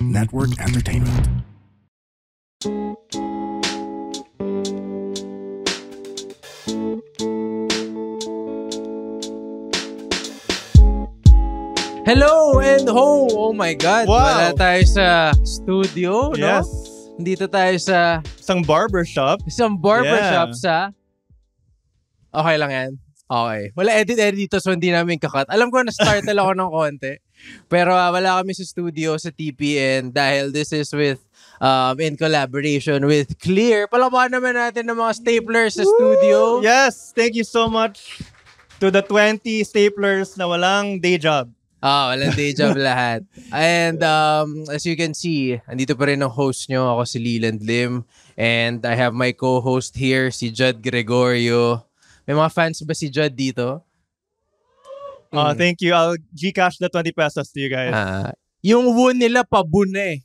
Network Entertainment. Hello and ho! Oh my God! Wow. Wala tayo sa studio, Yes. no? Dito tayo sa Isang barbershop. isang barbershop Yeah. sa... Okay lang yan? Okay. Wala edit dito so hindi namin kakat. Alam ko na-startle ako ng konti. Pero wala kami sa studio sa TPN dahil this is with in collaboration with Clear. Palakpakan naman natin ng mga staplers sa studio. Yes, thank you so much to the 20 staplers na walang day job. Walang day job lahat. And as you can see, andito pa rin ang host nyo. Ako si Leland Lim. And I have my co-host here, si Judd Gregorio. May mga fans ba si Judd dito? Thank you. I'll Gcash the 20 pesos to you guys. Yung woon nila pabun na eh.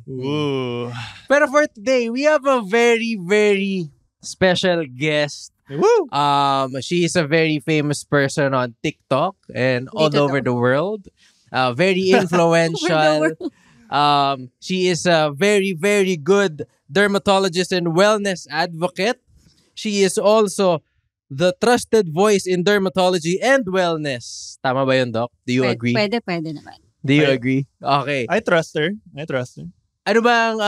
Ooh. Pero for today, we have a very, very special guest. Woo! She is a very famous person on TikTok and all over the world. Very influential. She is a very, very good dermatologist and wellness advocate. She is also the trusted voice in dermatology and wellness. Tama ba yun, Doc? Do you agree? Pwede naman. Do you agree? Okay. I trust her. Ano bang,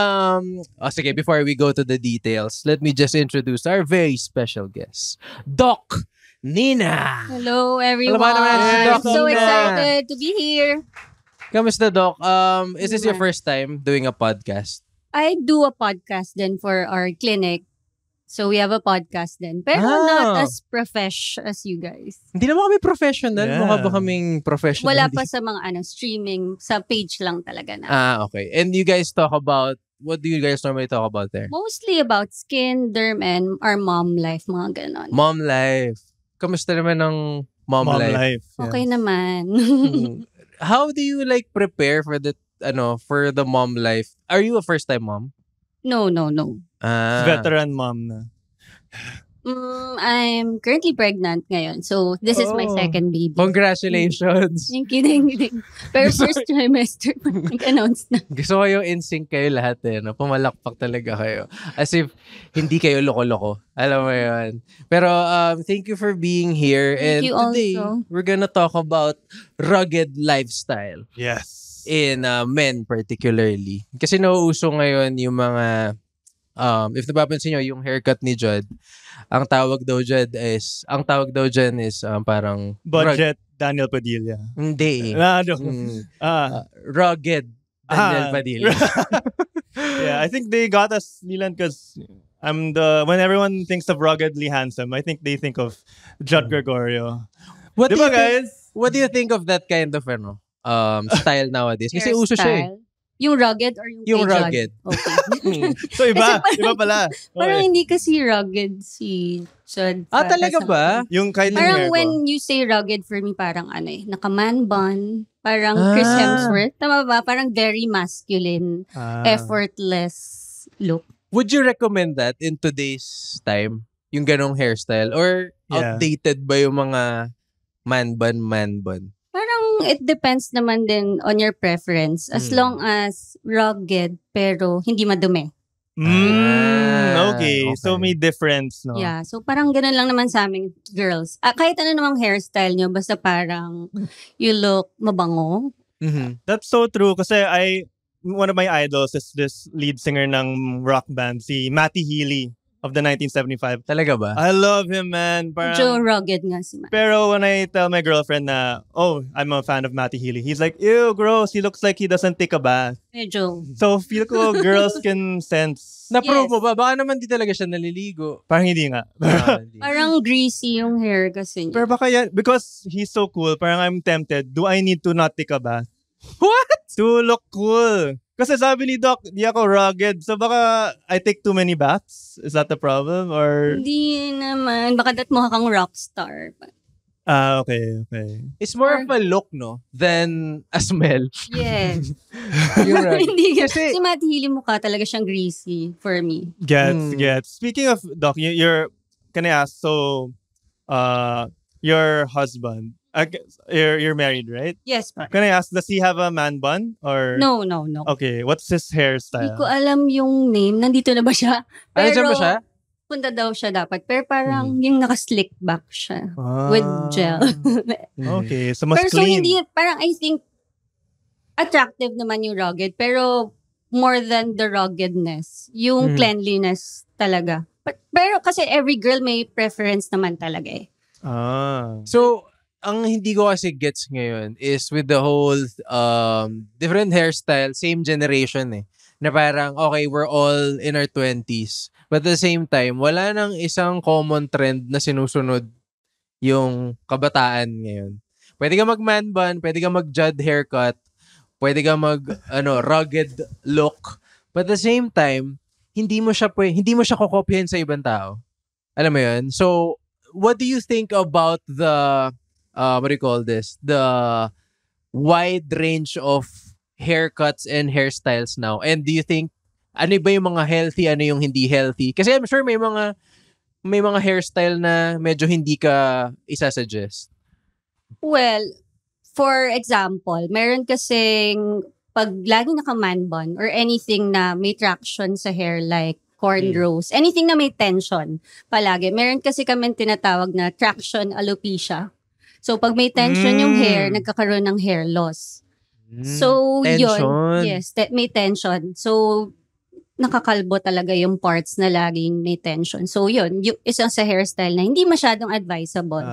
sige, before we go to the details, let me just introduce our very special guest, Doc Nina. Hello, everyone. Alam mo naman si Doc I'm so Nina. excited to be here. Kamusta, Doc? Is this your first time doing a podcast? I do a podcast then for our clinic. So we have a podcast then. Pero not as profesh as you guys. Hindi naman kami professional. Yeah. Mukha ba kaming professional? Wala pa sa mga streaming. Sa page lang talaga na. Okay. And you guys talk about, what do you guys normally talk about there? Mostly about skin, derm, and our mom life. Mga ganon. Mom life. Kamusta naman ang mom life? Yeah. Okay naman. How do you prepare for the mom life? Are you a first time mom? No. Veteran mom na. I'm currently pregnant ngayon. So, this is my second baby. Congratulations. Thank you. Pero first trimester, nag-announce na. Gusto ko yung in-sync kayo lahat no? Pumalakpak talaga kayo. As if hindi kayo loko-loko. Alam mo yun. Pero thank you for being here. Thank and you today, also. we're gonna talk about rugged lifestyle. Yes. In men particularly. Kasi nauuso ngayon yung mga if napapansin nyo, yung haircut ni Judd, ang tawag daw dyan is parang Budget Daniel Padilla. Hindi. Rugged Daniel Padilla. Yeah, I think they got us, Leland, because when everyone thinks of ruggedly handsome, I think they think of Judd Gregorio. What do Diba, you think, guys? what do you think of that kind of style nowadays? Kasi uso siya eh. Hairstyle. Yung rugged or Yung yung kay Judd? rugged. Okay. So iba pala. Parang Okay. hindi kasi rugged si Judd. Talaga ba? Yung kahit yung Parang hair ko. when you say rugged for me, parang naka-man bun. Parang Chris Hemsworth. Tama ba? Parang very masculine, effortless look. Would you recommend that in today's time? Yung ganong hairstyle? Or Yeah. outdated ba yung mga man bun? Parang it depends naman din on your preference. As long as rugged, pero hindi madumi. Okay. So may difference, no? Yeah. So parang ganun lang naman sa aming girls. Kahit ano namang hairstyle nyo, basta parang you look mabango. Mm-hmm. That's so true kasi one of my idols is this lead singer ng rock band, si Matty Healy of the 1975. Talaga ba? I love him, man. Parang, Medyo rugged nga si Matt. pero when I tell my girlfriend na, I'm a fan of Matty Healy, he's like, ew, gross. He looks like he doesn't take a bath. Medyo. So feel ko girls can sense. Na-prove Yes. mo ba? Baka naman di talaga siya naliligo. Parang hindi nga. Hindi. Parang greasy yung hair kasi niya. Pero baka yan, because he's so cool, parang I'm tempted, do I need to not take a bath? What? To look cool. Kasi sabi ni Doc, di ako rugged. So baka I take too many baths? Is that the problem? Or... Hindi naman. Baka dat mukha kang rockstar. Okay. It's more of a look, no? Than a smell. Yes. You're right. Hindi Kasi- si Matt Healy mukha talaga siyang greasy for me. Gets. Speaking of, Doc, can I ask, so, your husband, You're married, right? Yes, pa. Can I ask, does he have a man bun? Or No. Okay, what's his Hindi hairstyle? ko alam yung name. Nandito na ba siya? Ano dyan ba siya? Punta daw siya dapat. Pero parang yung naka-slick back siya. With gel. Okay, so mas Pero so clean. hindi, parang I think, attractive naman yung rugged. Pero more than the ruggedness, yung cleanliness talaga. Pero kasi every girl may preference naman talaga eh. So, ang hindi ko kasi gets ngayon is with the whole different hairstyle, same generation eh. Na parang, okay, we're all in our 20s. But at the same time, wala nang isang common trend na sinusunod yung kabataan ngayon. Pwede ka mag-man bun, pwede ka mag-jud haircut, pwede ka rugged look. But at the same time, hindi mo siya kokopyahin sa ibang tao. Alam mo yun? So, what do you think about the what do you call this? The wide range of haircuts and hairstyles now. And do you think ano ba yung mga healthy, ano yung hindi healthy? Kasi I'm sure may mga hairstyle na medyo hindi ka isasuggest. Well, for example, meron kasing pag lagi naka-man bun or anything na may traction sa hair like cornrows, anything na may tension palagi. Meron kasi kami tinatawag na traction alopecia. So, pag may tension yung hair, nagkakaroon ng hair loss. So, tension. yun. Yes, may tension. So, nakakalbo talaga yung parts na laging may tension. So, yun. Yung isang sa hairstyle na hindi masyadong advisable.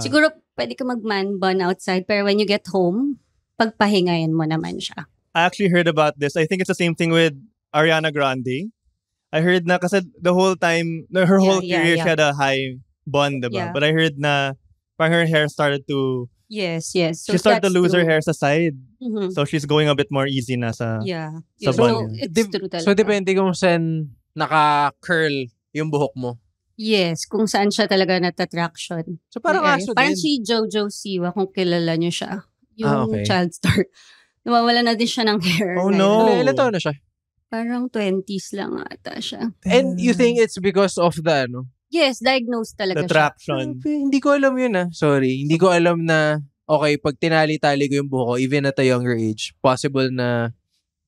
Siguro, pwede ka mag-man bun outside, pero when you get home, pagpahingayin mo naman siya. I actually heard about this. I think it's the same thing with Ariana Grande. I heard na kasi the whole time, her whole career, she had a high bun, diba? Yeah. But I heard na parang her hair started to... Yes. So she started to lose true. her hair sa side. Mm-hmm. So she's going a bit more easy na sa... Yeah. Sa So, bun. it's true talaga. So, depende kung saan naka-curl yung buhok mo. Yes, kung saan siya talaga natatraction. So, parang May aso area. Parang din. si Jojo Siwa, kung kilala niyo siya. Yung okay. child star. Nawawala na din siya ng hair. Oh, ngayon. no. Ilan taon na siya? Parang 20s lang ata siya. And you think it's because of the Yes, diagnosed talaga The siya. traction. Hindi ko alam yun Sorry. Hindi ko alam na, okay, pag tinali-tali ko yung buhok ko, even at a younger age, possible na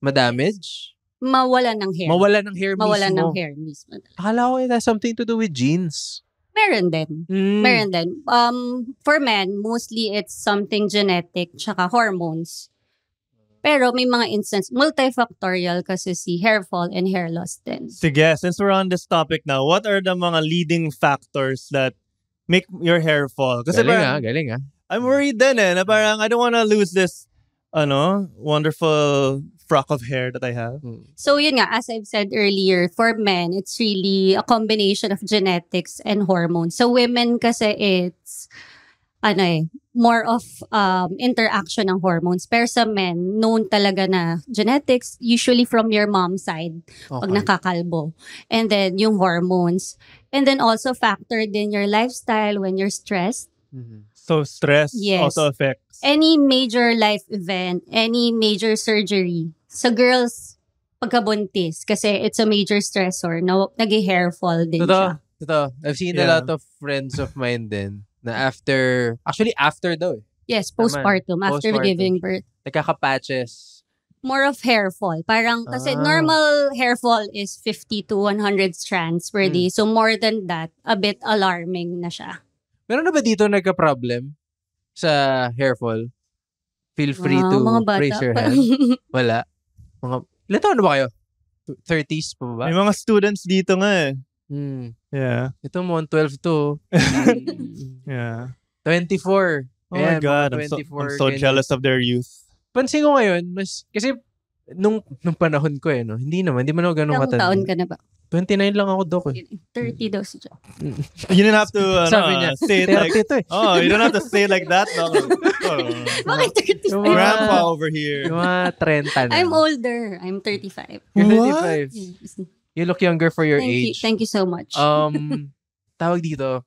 ma-damage? Mawala ng hair. Mawala ng hair Mawala mismo. ng hair mismo. Akala ko it has something to do with genes. Meron din. Meron din. For men, mostly it's something genetic tsaka hormones. Pero may mga instance, multifactorial kasi si hair fall and hair loss din. Sige, since we're on this topic now, what are the mga leading factors that make your hair fall? Kasi Galing I'm worried din na parang I don't wanna lose this wonderful frock of hair that I have. So yun nga, as I've said earlier, for men, it's really a combination of genetics and hormones. So women kasi it's more of interaction ng hormones. Pero sa men, known talaga na genetics, usually from your mom's side, pag nakakalbo. And then yung hormones. And then also factor din your lifestyle when you're stressed. So stress Yes. also affects. Any major life event, any major surgery. Sa girls, pagkabuntis, kasi it's a major stressor, nag-hair fall din siya. Totoo. I've seen a lot of friends of mine din na after daw Yes, postpartum, after Postpartum. giving birth. Nagkaka-patches. More of hair fall. Parang, kasi normal hair fall is 50 to 100 strands per day. So more than that, a bit alarming na siya. Meron na ba dito nagka-problem sa hair fall? Feel free to mga bata raise your pa. hand. Wala. Ilan taon na ba kayo? 30s pa ba? May mga students dito nga eh. Yeah. Ito mo, 12 to. Yeah. 24. Oh my God, I'm so jealous of their youth. Pansin ko ngayon, kasi nung panahon ko hindi man ako ganun Ilang katanda. taon ka na ba? 29 lang ako, Dok. 30 daw si Joe. You didn't have to Sabi niya, say it like... 30 to eh. Oh, you don't have to say it like that. No. Bakit 30? Yung mga- Grandpa over here. Yung mga 30 na. I'm older. I'm 35. You're What? 35. Yes. You look younger for your Thank you. age. Thank you so much. Tawag dito,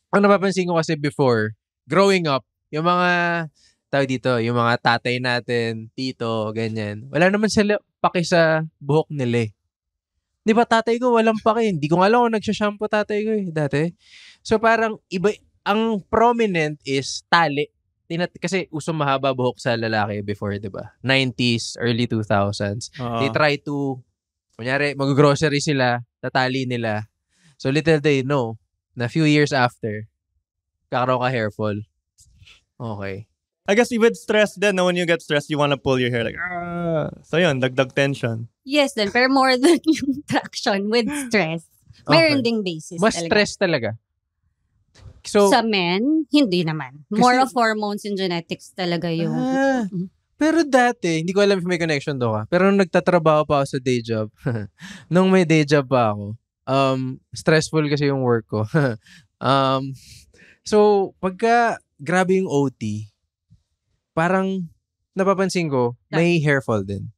ang napapansin ko kasi before, growing up, yung mga, yung mga tatay natin, tito, ganyan, wala naman sila paki sa buhok nila eh. Di ba tatay ko walang paki? Hindi ko nga alam kung nagsashampoo tatay ko dati. So parang iba, ang prominent is tali kasi uso mahaba buhok sa lalaki before, di ba? 90s, early 2000s. They try to, kunyari, mag-grocery sila, tatali nila. So little they know, na few years after, kakaroon ka hair fall. Okay. I guess with stress then, when you get stressed, you wanna pull your hair like, so yun, dagdag tension. Yes, then, pero more than yung traction with stress. Mayroon ding basis Mas talaga. stress talaga. So, sa men, hindi naman. More of hormones and genetics talaga yung... Pero dati, hindi ko alam if may connection do ka. Pero nung nagtatrabaho pa ako sa day job, nung may day job pa ako, stressful kasi yung work ko. So, pagka grabe yung OT, parang napapansin ko, may hair fall din.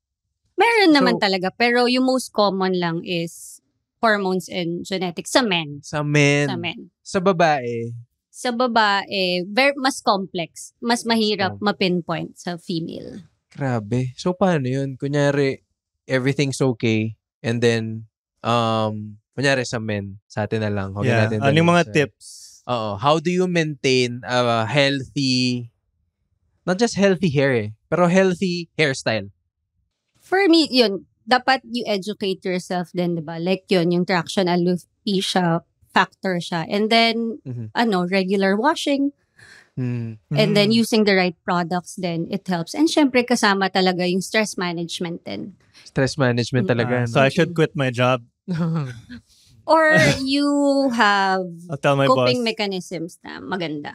Meron naman talaga. Pero yung most common lang is hormones and genetics sa men. Sa men. Sa men. Sa babae. Sa babae, mas complex. Mas mahirap ma-pinpoint sa female. Grabe. So, paano yun? Kunyari, everything's okay. And then, kunyari sa men, sa atin na lang. Natin anong mga tips? How do you maintain a healthy, not just healthy hair pero healthy hairstyle? For me, yun, dapat you educate yourself din, di ba? Like yun, yung traction alopecia factor siya. And then, regular washing. And then using the right products then it helps. And syempre kasama talaga yung stress management din. Stress management talaga. So I should quit my job. Or you have I'll tell my coping boss. mechanisms na maganda.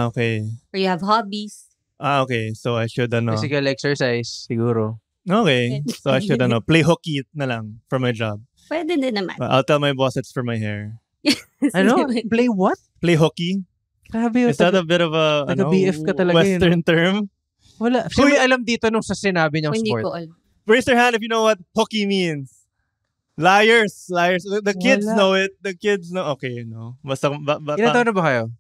Okay. Or you have hobbies. Okay. So I should, Physical exercise, siguro. Okay. So I should, play hooky na lang for my job. Pwede din naman. I'll tell my boss it's for my hair. Play what? Play hooky? Grabe. Is that a bit of a BF ka talaga, Western term? Wala. Sino may alam dito nung sa sinabi niyang sport? Hindi ko alam. Raise your hand if you know what hooky means. Liars. The kids know it. The kids know. Okay, Basta, Ilan taon na ba kayo?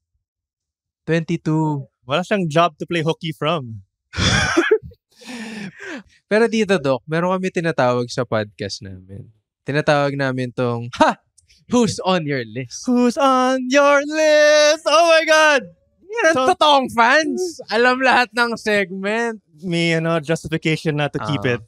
22. Wala siyang job to play hooky from. Pero dito, Doc, meron kami tinatawag sa podcast namin. Tinatawag namin tong, who's on your list? Who's on your list? Oh my God! Yan ang totoong fans. Alam lahat ng segment. May justification na to keep it.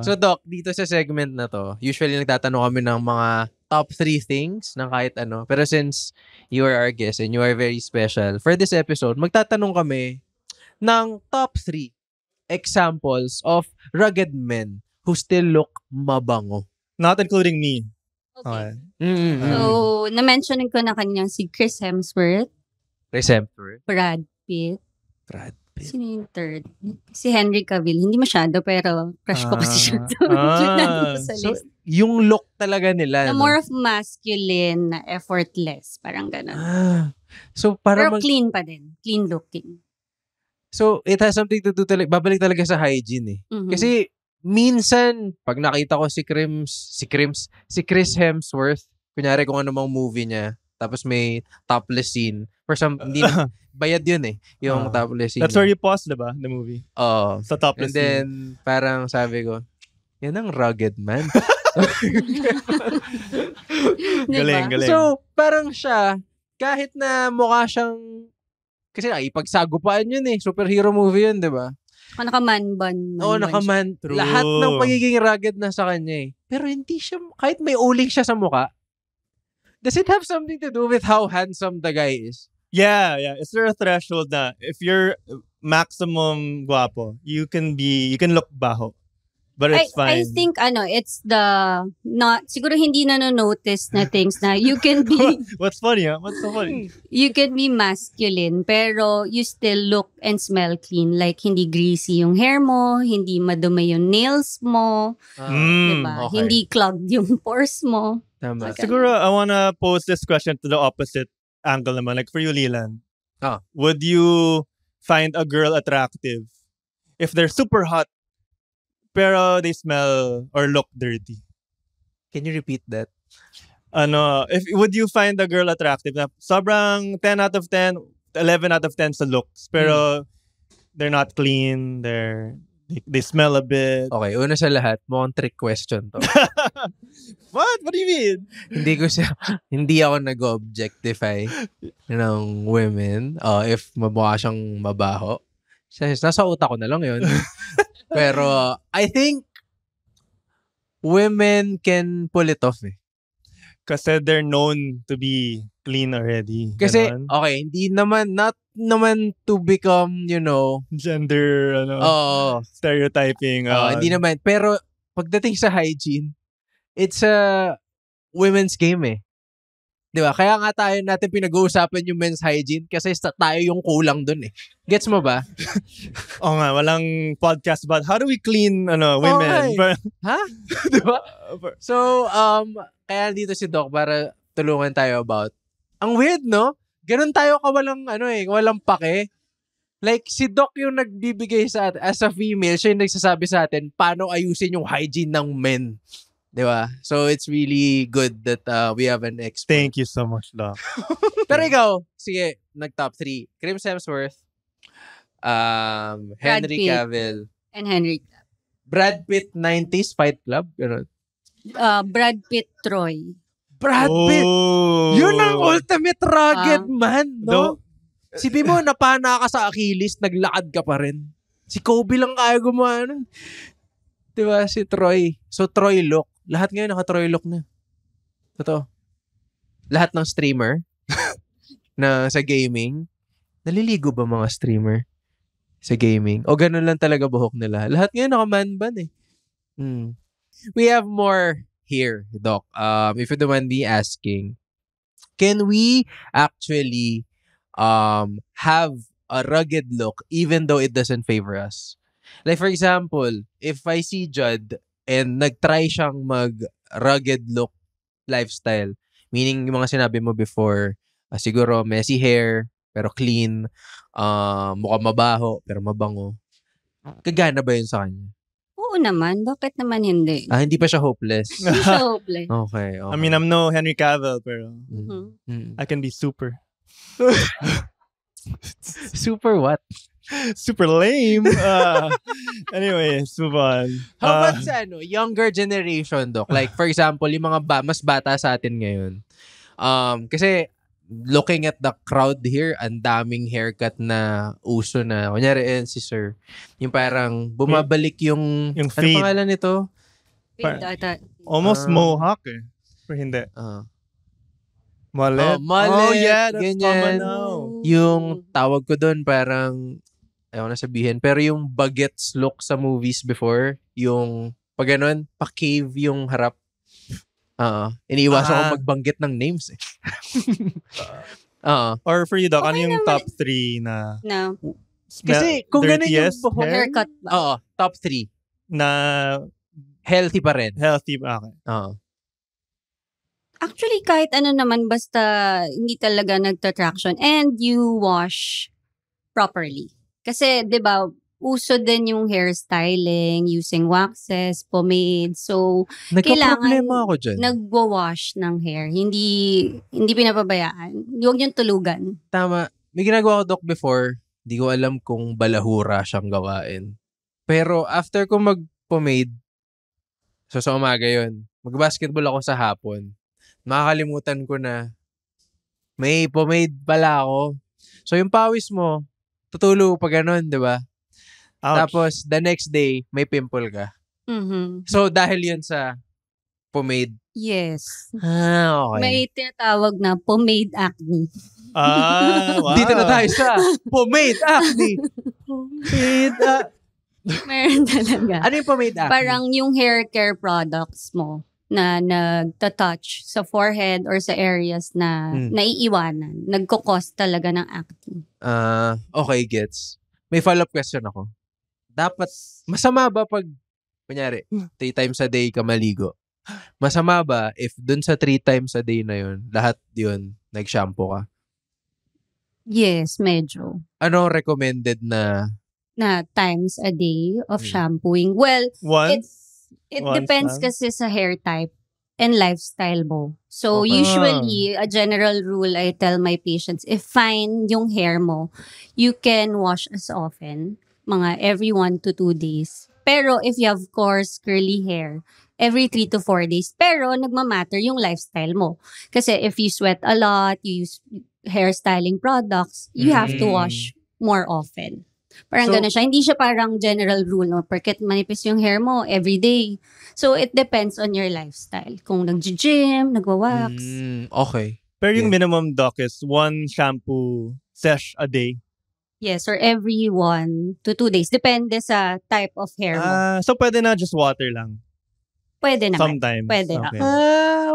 So, Doc, dito sa segment na to, usually nagtatanong kami ng mga top 3 things ng kahit ano. Pero since you are our guest and you are very special, for this episode, magtatanong kami ng top 3 examples of rugged men who still look mabango. Not including me. Okay. So, na-mentionin ko na kanyang si Chris Hemsworth. Brad Pitt. Sino yung third? Si Henry Cavill. Hindi masyado, pero crush ko kasi siya. So, so, yung look talaga nila. More of masculine, effortless. Parang gano'n. So, pero clean pa din. Clean looking. So, it has something to do talaga. Babalik talaga sa hygiene Kasi, minsan, pag nakita ko si Chris Hemsworth, kunyari kung ano mang movie niya, tapos may topless scene. For some, hindi na, bayad yun yung topless scene. That's where you pause, diba? The movie. Sa topless scene. And then, parang sabi ko, yan ang rugged man. Galing. So, parang siya, kahit na mukha siyang, kasi ipagsagupaan yun superhero movie yun, diba? Nakaman bun. Nakaman. Lahat ng pagiging rugged na sa kanya Pero hindi siya, kahit may uling siya sa mukha, does it have something to do with how handsome the guy is? Yeah. Is there a threshold na if you're maximum guapo, you can look baho? But it's fine. I think it's siguro hindi na-notice na things na you can be What's funny? What's so funny? You can be masculine pero you still look and smell clean, like hindi greasy yung hair mo, hindi madumi yung nails mo, diba? Okay. Hindi clogged yung pores mo. Tama. Okay. Siguro I wanna pose this question to the opposite angle naman. Like for you, Leland. Would you find a girl attractive if they're super hot pero they smell or look dirty? Can you repeat that? Would you find a girl attractive na sobrang 10 out of 10, 11 out of 10 sa looks, pero they're not clean, they smell a bit. Okay, una sa lahat, mukhang trick question to. What? What do you mean? Hindi ako nag-objectify ng women if mabukha siyang mabaho. Nasa utak ko na lang yun. Pero I think women can pull it off eh. Kasi they're known to be clean already. Kasi, Ganon. okay, hindi naman, not naman to become, gender, stereotyping. hindi naman. Pero, pagdating sa hygiene, it's a women's game eh. Di ba? Kaya nga natin pinag-uusapan yung men's hygiene kasi tayo yung kulang dun eh. Gets mo ba? Oo nga, walang podcast about how do we clean women. Okay. Ha? Di ba? So, kaya dito si Doc para tulungan tayo about. Ang weird, no? Ganun tayo walang pake. Like, si Doc yung nagbibigay sa atin, as a female, siya yung nagsasabi sa atin, paano ayusin yung hygiene ng men. Di ba? So, it's really good that we have an expert. Thank you so much, Doc. Pero ikaw, sige, nag-top 3. Chris Hemsworth, Henry Cavill, and Henry. Brad Pitt 90s Fight Club. Ganun. Brad Pitt, Troy. Brad Pitt! Yun ang ultimate rugged man, no? Sibi mo, napana ka sa Achilles, naglakad ka pa rin. Si Kobe lang kaya gumawa nun. Diba? Si Troy. So, Troy look. Lahat ngayon naka-Troy look na. Totoo. Lahat ng streamer na sa gaming, naliligo ba mga streamer sa gaming? O ganun lang talaga buhok nila? Lahat ngayon naka-man ban eh. We have more here, Doc. If you don't mind me asking, can we actually have a rugged look even though it doesn't favor us? Like for example, if I see Judd and nag-try siyang mag-rugged look lifestyle, meaning yung mga sinabi mo before, siguro messy hair, pero clean, mukhang mabaho, pero mabango. Kagana ba yun sa kanya? Oo naman. Bakit naman hindi? Hindi pa siya hopeless. Hindi siya hopeless. Okay. I mean, I'm no Henry Cavill, pero I can be super. Super what? Super lame. Anyways, move on. How about sa younger generation, Doc? Like, for example, yung mga mas bata sa atin ngayon. Kasi, looking at the crowd here, ang daming haircut na uso na. Kunyari, si Sir. Yung parang bumabalik yung fade. Ano pangalan nito? Almost mohawk eh. Pero hindi. Mullet. Mullet. Oh, yeah. That's ganyan. common now. Yung tawag ko doon parang ayaw na sabihin. Pero yung bagets look sa movies before, yung pag ganun, pa-cave yung harap. Iniiwasan ko magbanggit ng names eh. Or for you, Doc, ano yung top 3 na... No. Kasi kung ganun yung buhok. Haircut ba? Oo, top 3. Na... Healthy pa rin. Healthy pa. Okay. Actually, kahit ano naman, basta hindi talaga nagta-traction and you wash properly. Kasi, di ba, uso din yung hairstyling, using waxes, pomade. So, kailangan ako dyan. nagwa-wash ng hair. Hindi pinapabayaan. Huwag niyong tulugan. Tama. May ginagawa ko, Doc, before. Hindi ko alam kung balahura siyang gawain. Pero after ko mag-pomade, so sa umaga yun, mag-basketball ako sa hapon. Makakalimutan ko na may pomade pala ako. So, yung pawis mo, tutulo pa ganun, di ba? Tapos, the next day, may pimple ka. Mm-hmm. So, dahil yun sa pomade. Yes. Okay. May tinatawag na pomade acne. Wow. Dito na tayo sa pomade acne. Pomade acne. Meron talaga. Ano yung pomade acne? Parang yung hair care products mo na nagta-touch sa forehead or sa areas na naiiwanan. Nagkukos talaga ng acne. Okay, gets. May follow-up question ako. Dapat, masama ba pag, kunyari, 3 times a day ka maligo? Masama ba if dun sa 3 times a day na yun, lahat yun, nag-shampoo ka? Yes, medyo. Ano recommended na times a day of shampooing? Well, it depends kasi sa hair type and lifestyle mo. So, usually, a general rule I tell my patients, if fine yung hair mo, you can wash as often, mga every 1 to 2 days. Pero if you have coarse, curly hair, every 3 to 4 days. Pero nagmamatter yung lifestyle mo. Kasi if you sweat a lot, you use hairstyling products, you have to wash more often. Parang gano'n siya. Hindi siya parang general rule, no? Porket manipis yung hair mo everyday. So, it depends on your lifestyle. Kung nag-gym, nagwa-wax. Okay. Pero yung minimum, Doc, is 1 shampoo sesh a day. Yes, or every 1 to 2 days. Depende sa type of hair mo. So, pwede na just water lang? Pwede naman. Sometimes. Pwede. Okay.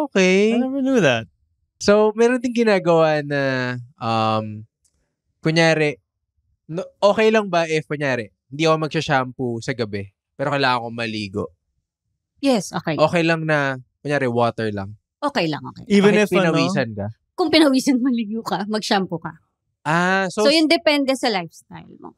Okay. I never knew that. So, meron din ginagawa na, kunyari, okay lang ba if, kunyari, hindi ako magsha-shampoo sa gabi, pero kailangan ko maligo? Yes, okay. Okay lang na, kunyari, water lang. Okay lang, okay. Even Kahit if pinawisan ka? Kung pinawisan, maligo ka, mag-shampoo ka. So yun depende sa lifestyle mo.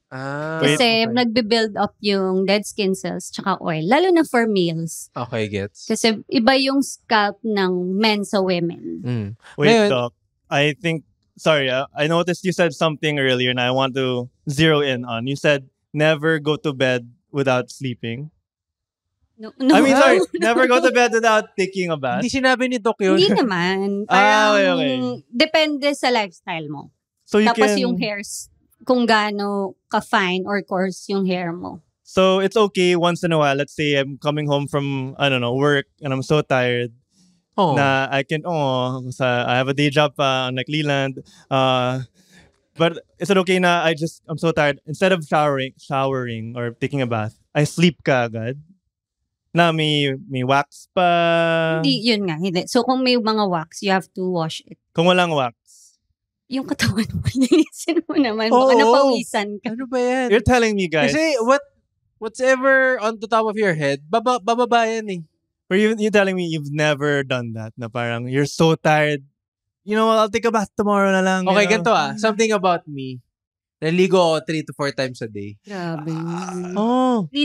Kasi nagbe-build up yung dead skin cells tsaka oil. Lalo na for males. Okay, gets. Kasi iba yung scalp ng men sa women. Wait, Ngayon, Doc. I think, sorry, I noticed you said something earlier and I want to zero in on. You said, never go to bed without sleeping. No, I mean, sorry, never go to bed without taking a bath. Hindi sinabi ni Doc yun. Hindi naman. Parang, okay. depende sa lifestyle mo. So you Tapos can, yung hairs, kung gaano ka-fine or coarse yung hair mo. So it's okay once in a while. Let's say I'm coming home from, I don't know, work and I'm so tired. Na I can, I have a day job on like Leland. But is it okay na I'm so tired. Instead of showering or taking a bath, I sleep ka agad? Na may wax pa? Hindi, yun nga. Hindi. So kung may mga wax, you have to wash it. Kung walang wax? Yung katawan mo, linisin mo naman. Baka napawisan ka. Ano ba yan? You're telling me, guys. Kasi what's ever on the top of your head, bababa yan eh. But you're telling me you've never done that? Na parang you're so tired. You know, I'll take a bath tomorrow na lang. Okay, ganito something about me. Naligo ako 3 to 4 times a day. Grabe.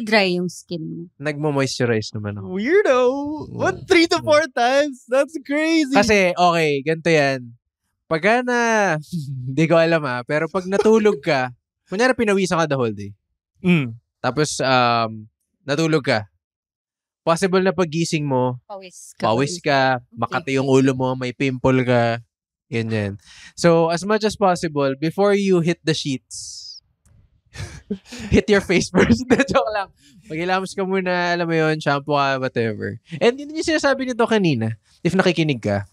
Dry yung skin mo. Nagmo-moisturize naman ako. Weirdo. What? 3 to 4 times? That's crazy. Kasi, okay, ganito yan. Pagka hindi ko alam pero pag natulog ka, kunyari pinawisan ka the whole day. Tapos, natulog ka. Possible na pagising mo, pawis ka, makati yung ulo mo, may pimple ka, ganyan. So, as much as possible, before you hit the sheets, hit your face first. Joke lang. Maghilamos ka muna, alam mo yun, shampoo ka, whatever. And yun yung sinasabi nito kanina, if nakikinig ka.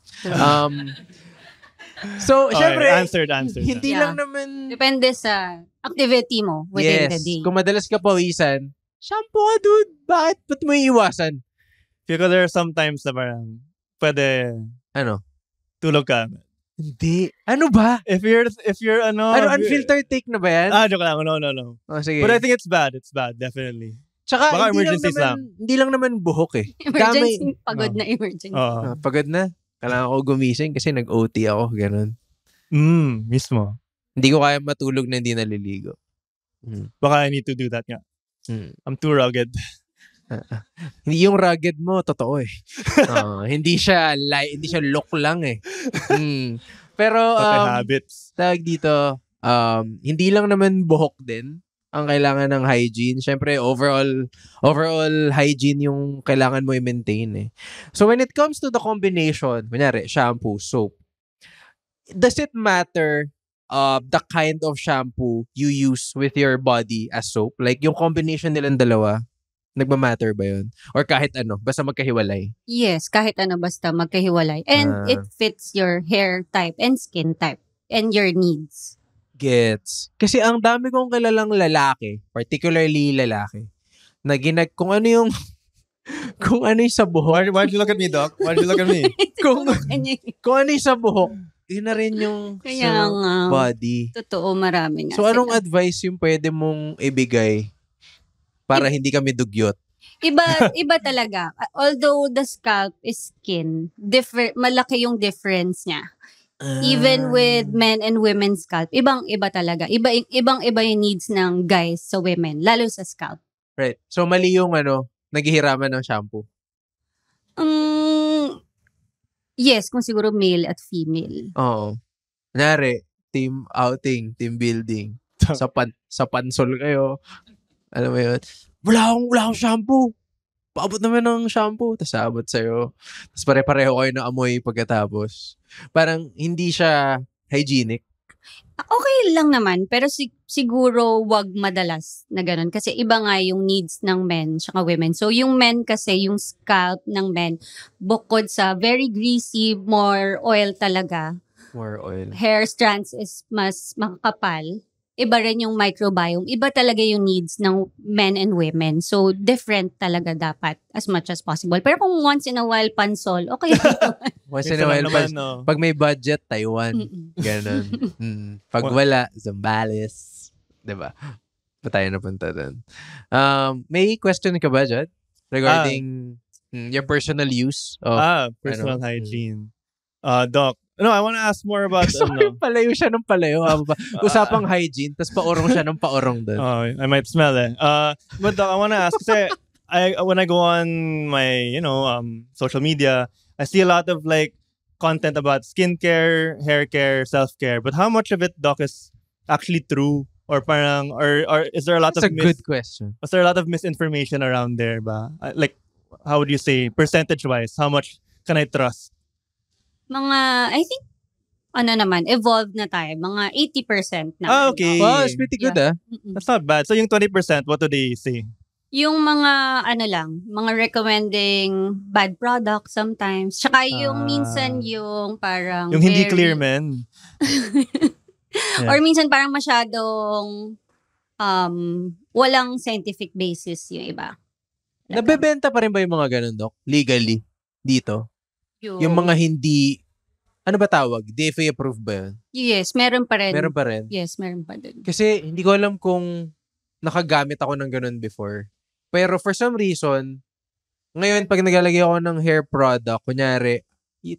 So, syempre, answered. Hindi lang naman... Depende sa activity mo within the day. Kung madalas ka pawisan, shampoo ka, dude. Bakit? Ba't mo iiwasan? Feel ko there are sometimes na parang pwede... Tulog ka. Hindi. Ano ba? If you're unfiltered take na ba yan? Joke lang. No. Sige. But I think it's bad. It's bad, definitely. Tsaka, baka emergencies lang. Hindi lang naman buhok eh. Emergency. Pagod na emergency. Pagod na. Kailangan ko gumising kasi nag-OT ako. Ganun. Mismo. Hindi ko kaya matulog na hindi naliligo. Baka I need to do that nga. I'm too rugged. Hindi yung rugged mo, totoo eh. Hindi siya look lang eh. Pero, habits. Tawag dito, hindi lang naman buhok din ang kailangan ng hygiene. Siyempre, overall hygiene yung kailangan mo i-maintain eh. So, when it comes to the combination, kunyari, shampoo, soap, does it matter the kind of shampoo you use with your body as soap? Like, yung combination nilang dalawa, nagmamatter ba yun? Or kahit ano, basta magkahiwalay? Yes, kahit ano, basta magkahiwalay. And it fits your hair type and skin type and your needs. Gets. Kasi ang dami kong kilalang lalaki, particularly lalaki, na kung ano yung sa buhok. Why'd you look at me, Doc? Why'd you look at me? kung ano yung sa buhok, yun na rin yung sa body. Totoo, marami nga. So, anong advice yung pwede mong ibigay para hindi kami dugyot? Iba talaga. Although the scalp is skin, malaki yung difference niya. Even with men and women's scalp, ibang-iba talaga. Ibang-iba yung needs ng guys sa women, lalo sa scalp. Right. So, mali yung naghihiraman ng shampoo. Yes, kung siguro male at female. Oo. Kunyari, team outing, team building. sa pansol kayo. Alam mo yun? Wala akong shampoo. Paabot naman ng shampoo. Tapos abot sa'yo. Tapos pare-pareho kayo na amoy pagkatapos. Parang hindi siya hygienic. Okay lang naman, pero siguro wag madalas na ganun. Kasi iba nga yung needs ng men tsaka women. So yung men kasi, yung scalp ng men, bukod sa very greasy, more oil talaga. More oil. Hair strands is mas makakapal. Iba rin yung microbiome. Iba talaga yung needs ng men and women. So, different talaga dapat as much as possible. Pero kung once in a while, pansol, okay. Once in a while, pag may budget, Taiwan. Ganon. Pag wala, Zambales. Diba? Pa tayo napunta dun. May question ka ba, Jud? Regarding your personal use of personal hygiene. Doc, no, I want to ask more about Sorry, palayo siya ng palayo. Usapang hygiene, tapos paurong siya ng paurong doon. Oh, I might smell it. But Doc, I want to ask kasi when I go on my, social media, I see a lot of like content about skincare, hair care, self-care. But how much of it, Doc, is actually true? Or parang, or is there a lot That's a good question. Was there a lot of misinformation around there ba? Like, how would you say, percentage-wise, how much can I trust? I think, evolved na tayo. Mga 80% na. Okay. Wow, it's pretty good, That's not bad. So yung 20%, what do they say? Yung mga, mga recommending bad products sometimes. Tsaka yung minsan yung parang yung hindi clear, men. Or minsan parang masyadong walang scientific basis yung iba. Nabebenta pa rin ba yung mga ganun, Doc? Legally? Dito? Yung mga hindi, ano ba tawag? DFA approved ba yun? Yes, meron pa rin. Meron pa rin? Yes, meron pa din. Kasi hindi ko alam kung nakagamit ako ng ganun before. Pero for some reason, ngayon pag naglalagay ako ng hair product, kunyari,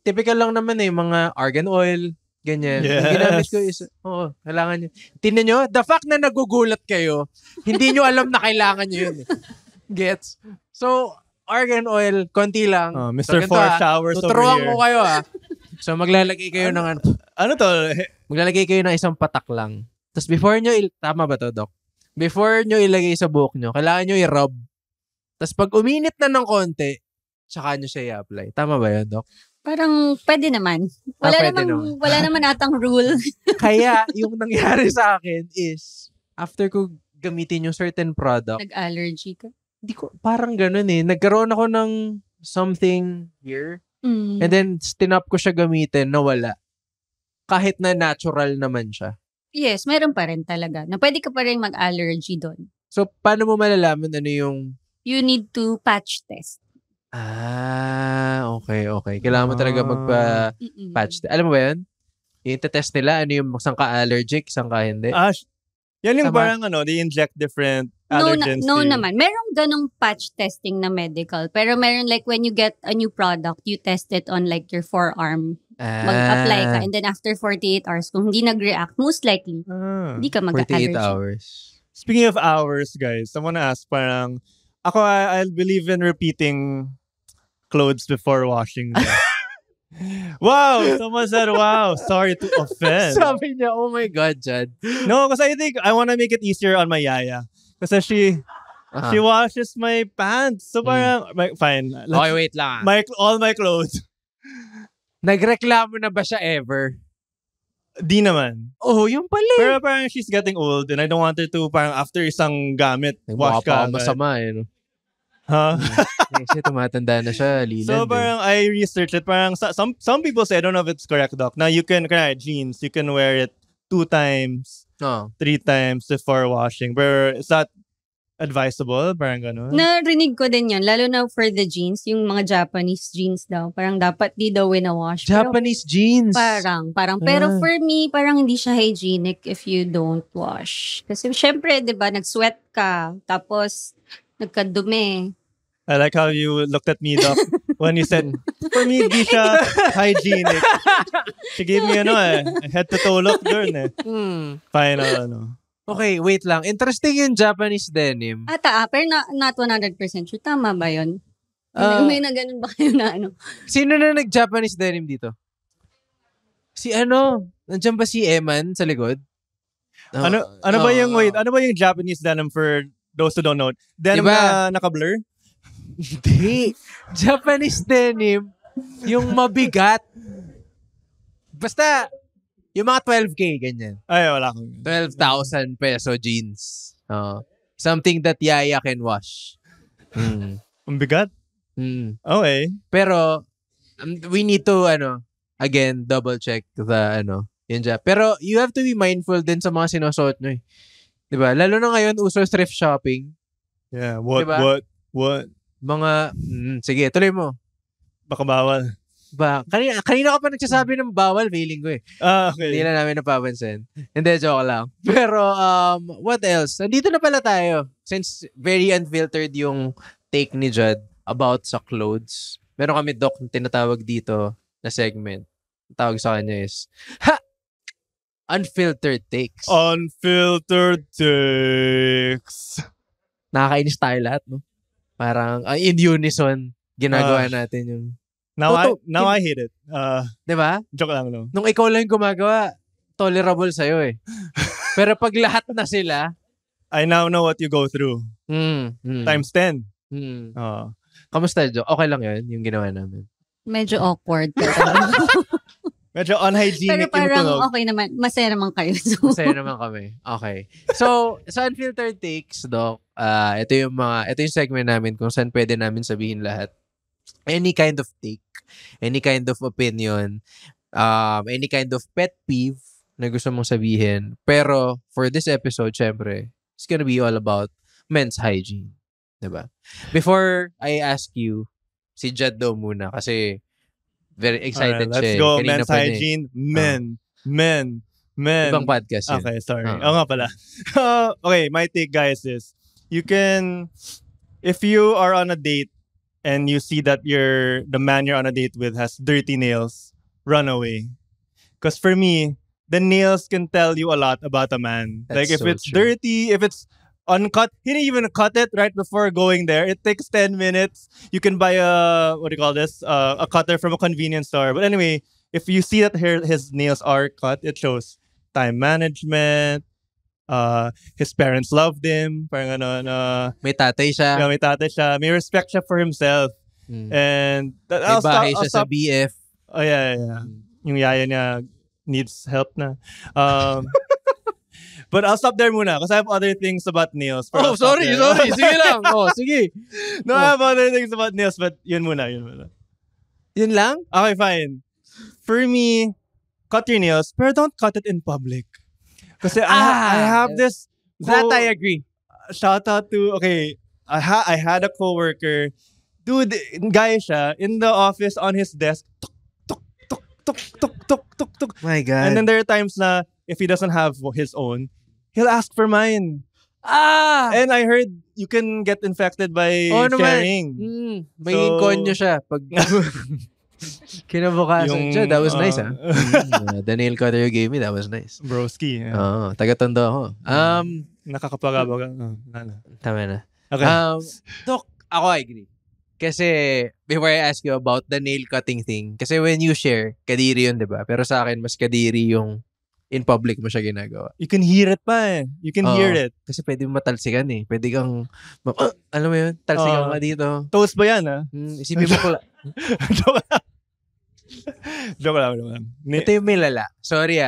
typical lang naman mga argan oil, ganyan. Yes. Ang ginamit ko is, kailangan nyo. Tingnan nyo, the fact na nagugulat kayo, hindi nyo alam na kailangan nyo yun. Gets? So, argan oil, konti lang. Mr. Four Showers over here. Tuturuan ko kayo So, maglalagay kayo ng ano to? Maglalagay kayo ng isang patak lang. Tapos before nyo, tama ba to, Doc? Before nyo ilagay sa buhok nyo, kailangan nyo i-rub. Tapos pag uminit na ng konti, tsaka nyo siya i-apply. Tama ba yun, Doc? Parang pwede naman. Wala naman atang rule. Kaya, yung nangyari sa akin is, after ko gamitin yung certain product, nag-allergy ka? Parang ganun Nagkaroon ako ng something here. And then, stinop ko siya gamitin, nawala. Kahit na natural naman siya. Yes, meron pa rin talaga. Na pwede ka pa rin mag-allergy doon. So, paano mo malalaman ano yung... You need to patch test. Okay. Kailangan mo talaga magpa-patch test. Alam mo ba yun? Yung test nila, ano yung saan ka allergic, saan ka hindi. Yan yung parang they inject different allergens. No naman. Merong ganong patch testing na medical. Pero meron like when you get a new product, you test it on like your forearm. Mag-apply ka. And then after 48 hours, kung hindi nag-react, most likely, hindi ka mag-allergy. 48 hours. Speaking of hours, guys, I wanna ask parang, ako, I believe in repeating clothes before washing them. Wow! Someone said, wow. Sorry to offend. Sabi niya, oh my God, Jad. No, because I think I want to make it easier on my yaya. Kasi she washes my pants. So parang, fine. Okay, wait lang. All my clothes. Nagreklamo na ba siya ever? Di naman. Oh, yung pala. Pero parang she's getting old and I don't want her to parang after isang gamit, wash ka. Masama no? Huh? Kasi tumatanda na siya, Leland. So parang I researched it. Parang some people say, I don't know if it's correct, Doc. Now you can, jeans, you can wear it 2 times, 3 times before washing. Pero is that advisable? Parang gano'n? Narinig ko din yan. Lalo na for the jeans, yung mga Japanese jeans daw. Parang dapat di daw wina-wash. Japanese jeans? Parang. Pero for me, parang hindi siya hygienic if you don't wash. Kasi syempre, di ba, nag-sweat ka. Tapos, nagkadumi. I like how you looked at me, Doc, when you said, for me, di siya hygienic. She gave me head-to-toe look doon Final, Okay, wait lang. Interesting yung Japanese denim. Pero not 100% sure. Tama ba yun? May na ganun ba kayo na Sino na nag-Japanese denim dito? Nandiyan ba si Eman sa likod? Ano ba yung Japanese denim for those who don't know? Denim na naka-blur? Hindi. Japanese denim, yung mabigat. Basta, Yung mga 12K, ganyan. Ay, wala akong. 12,000 peso jeans. Something that Yaya can wash. Ang bigat? Okay. Pero, we need to, again, double check the, yun dyan. Pero, you have to be mindful din sa mga sinusuot nyo eh. Diba? Lalo na ngayon, uso thrift shopping. Yeah, what? Mga, sige, tuloy mo. Baka bawal. Kanina ka pa nagsasabi ng bawal, feeling ko eh. Okay. Hindi na namin napapansin. Hindi, joke lang. Pero, what else? Nandito na pala tayo. Since very unfiltered yung take ni Judd about sa clothes. Meron kami, Doc, tinatawag dito na segment. Ang tawag sa kanya is, Unfiltered Takes. Unfiltered Takes. Nakakainis tayo lahat, no? Parang, in unison, ginagawa natin yung... Now I hate it. Diba? Joke lang, no? Nung ikaw lang yung gumagawa, tolerable sa'yo eh. Pero pag lahat na sila... I now know what you go through. Times 10. Kamusta, Jo? Okay lang yun, yung ginawa namin. Medyo awkward. Medyo unhygienic. Pero parang okay naman. Masaya naman kayo. So. Masaya naman kami. Okay. So, sa Unfiltered Takes, Doc, ito yung segment namin kung saan pwede namin sabihin lahat. Any kind of take, any kind of opinion, any kind of pet peeve na gusto mong sabihin. Pero, for this episode, syempre, it's gonna be all about men's hygiene. Diba? Before I ask you, si Judd daw muna kasi very excited siya. Let's go. Kanina men's hygiene. Men. Ibang podcast yun. Okay, sorry. Nga pala. Okay, my take, guys, is you can, if you are on a date and you see that the man you're on a date with has dirty nails, run away. Because for me, the nails can tell you a lot about a man. That's like if so it's true. dirty, if it's uncut, he didn't even cut it right before going there. It takes 10 minutes. You can buy a cutter from a convenience store. But anyway, if you see that his nails are cut, it shows time management. His parents loved him. Parang may tatay siya. Yeah, may tatay siya. May respect siya for himself. And may bahay siya sa BF. Oh, yeah. Yung yaya niya needs help na. But I'll stop there muna because I have other things about nails. Sorry. Sige lang. Sige. No, I have other things about nails, but yun muna. Yun lang? Okay, fine. For me, cut your nails, pero don't cut it in public. Kasi I have this... That I agree. Shout out to... Okay, I had a coworker. Dude, guy siya, in the office on his desk, tuk. My God. And then there are times na, if he doesn't have his own, he'll ask for mine. And I heard you can get infected by sharing. May inconyo siya. Pag kinabukasan siya, that was nice, the nail cutter you gave me, that was nice. Broski. Taga-tondo ako. Nakakapagabaga. Tama na. Okay. Doc, ako I agree. Kasi, before I ask you about the nail cutting thing, kasi when you share, kadiri yun, di ba? Pero sa akin, mas kadiri yung in public mo siya ginagawa. You can hear it pa eh. You can hear it. Kasi pwede mo matalsikan eh. Pwede kang, alam mo yun, talsikan ka dito. Toast ba yan Isipin mo pala. Joke lang. Ito yung may lala. Sorry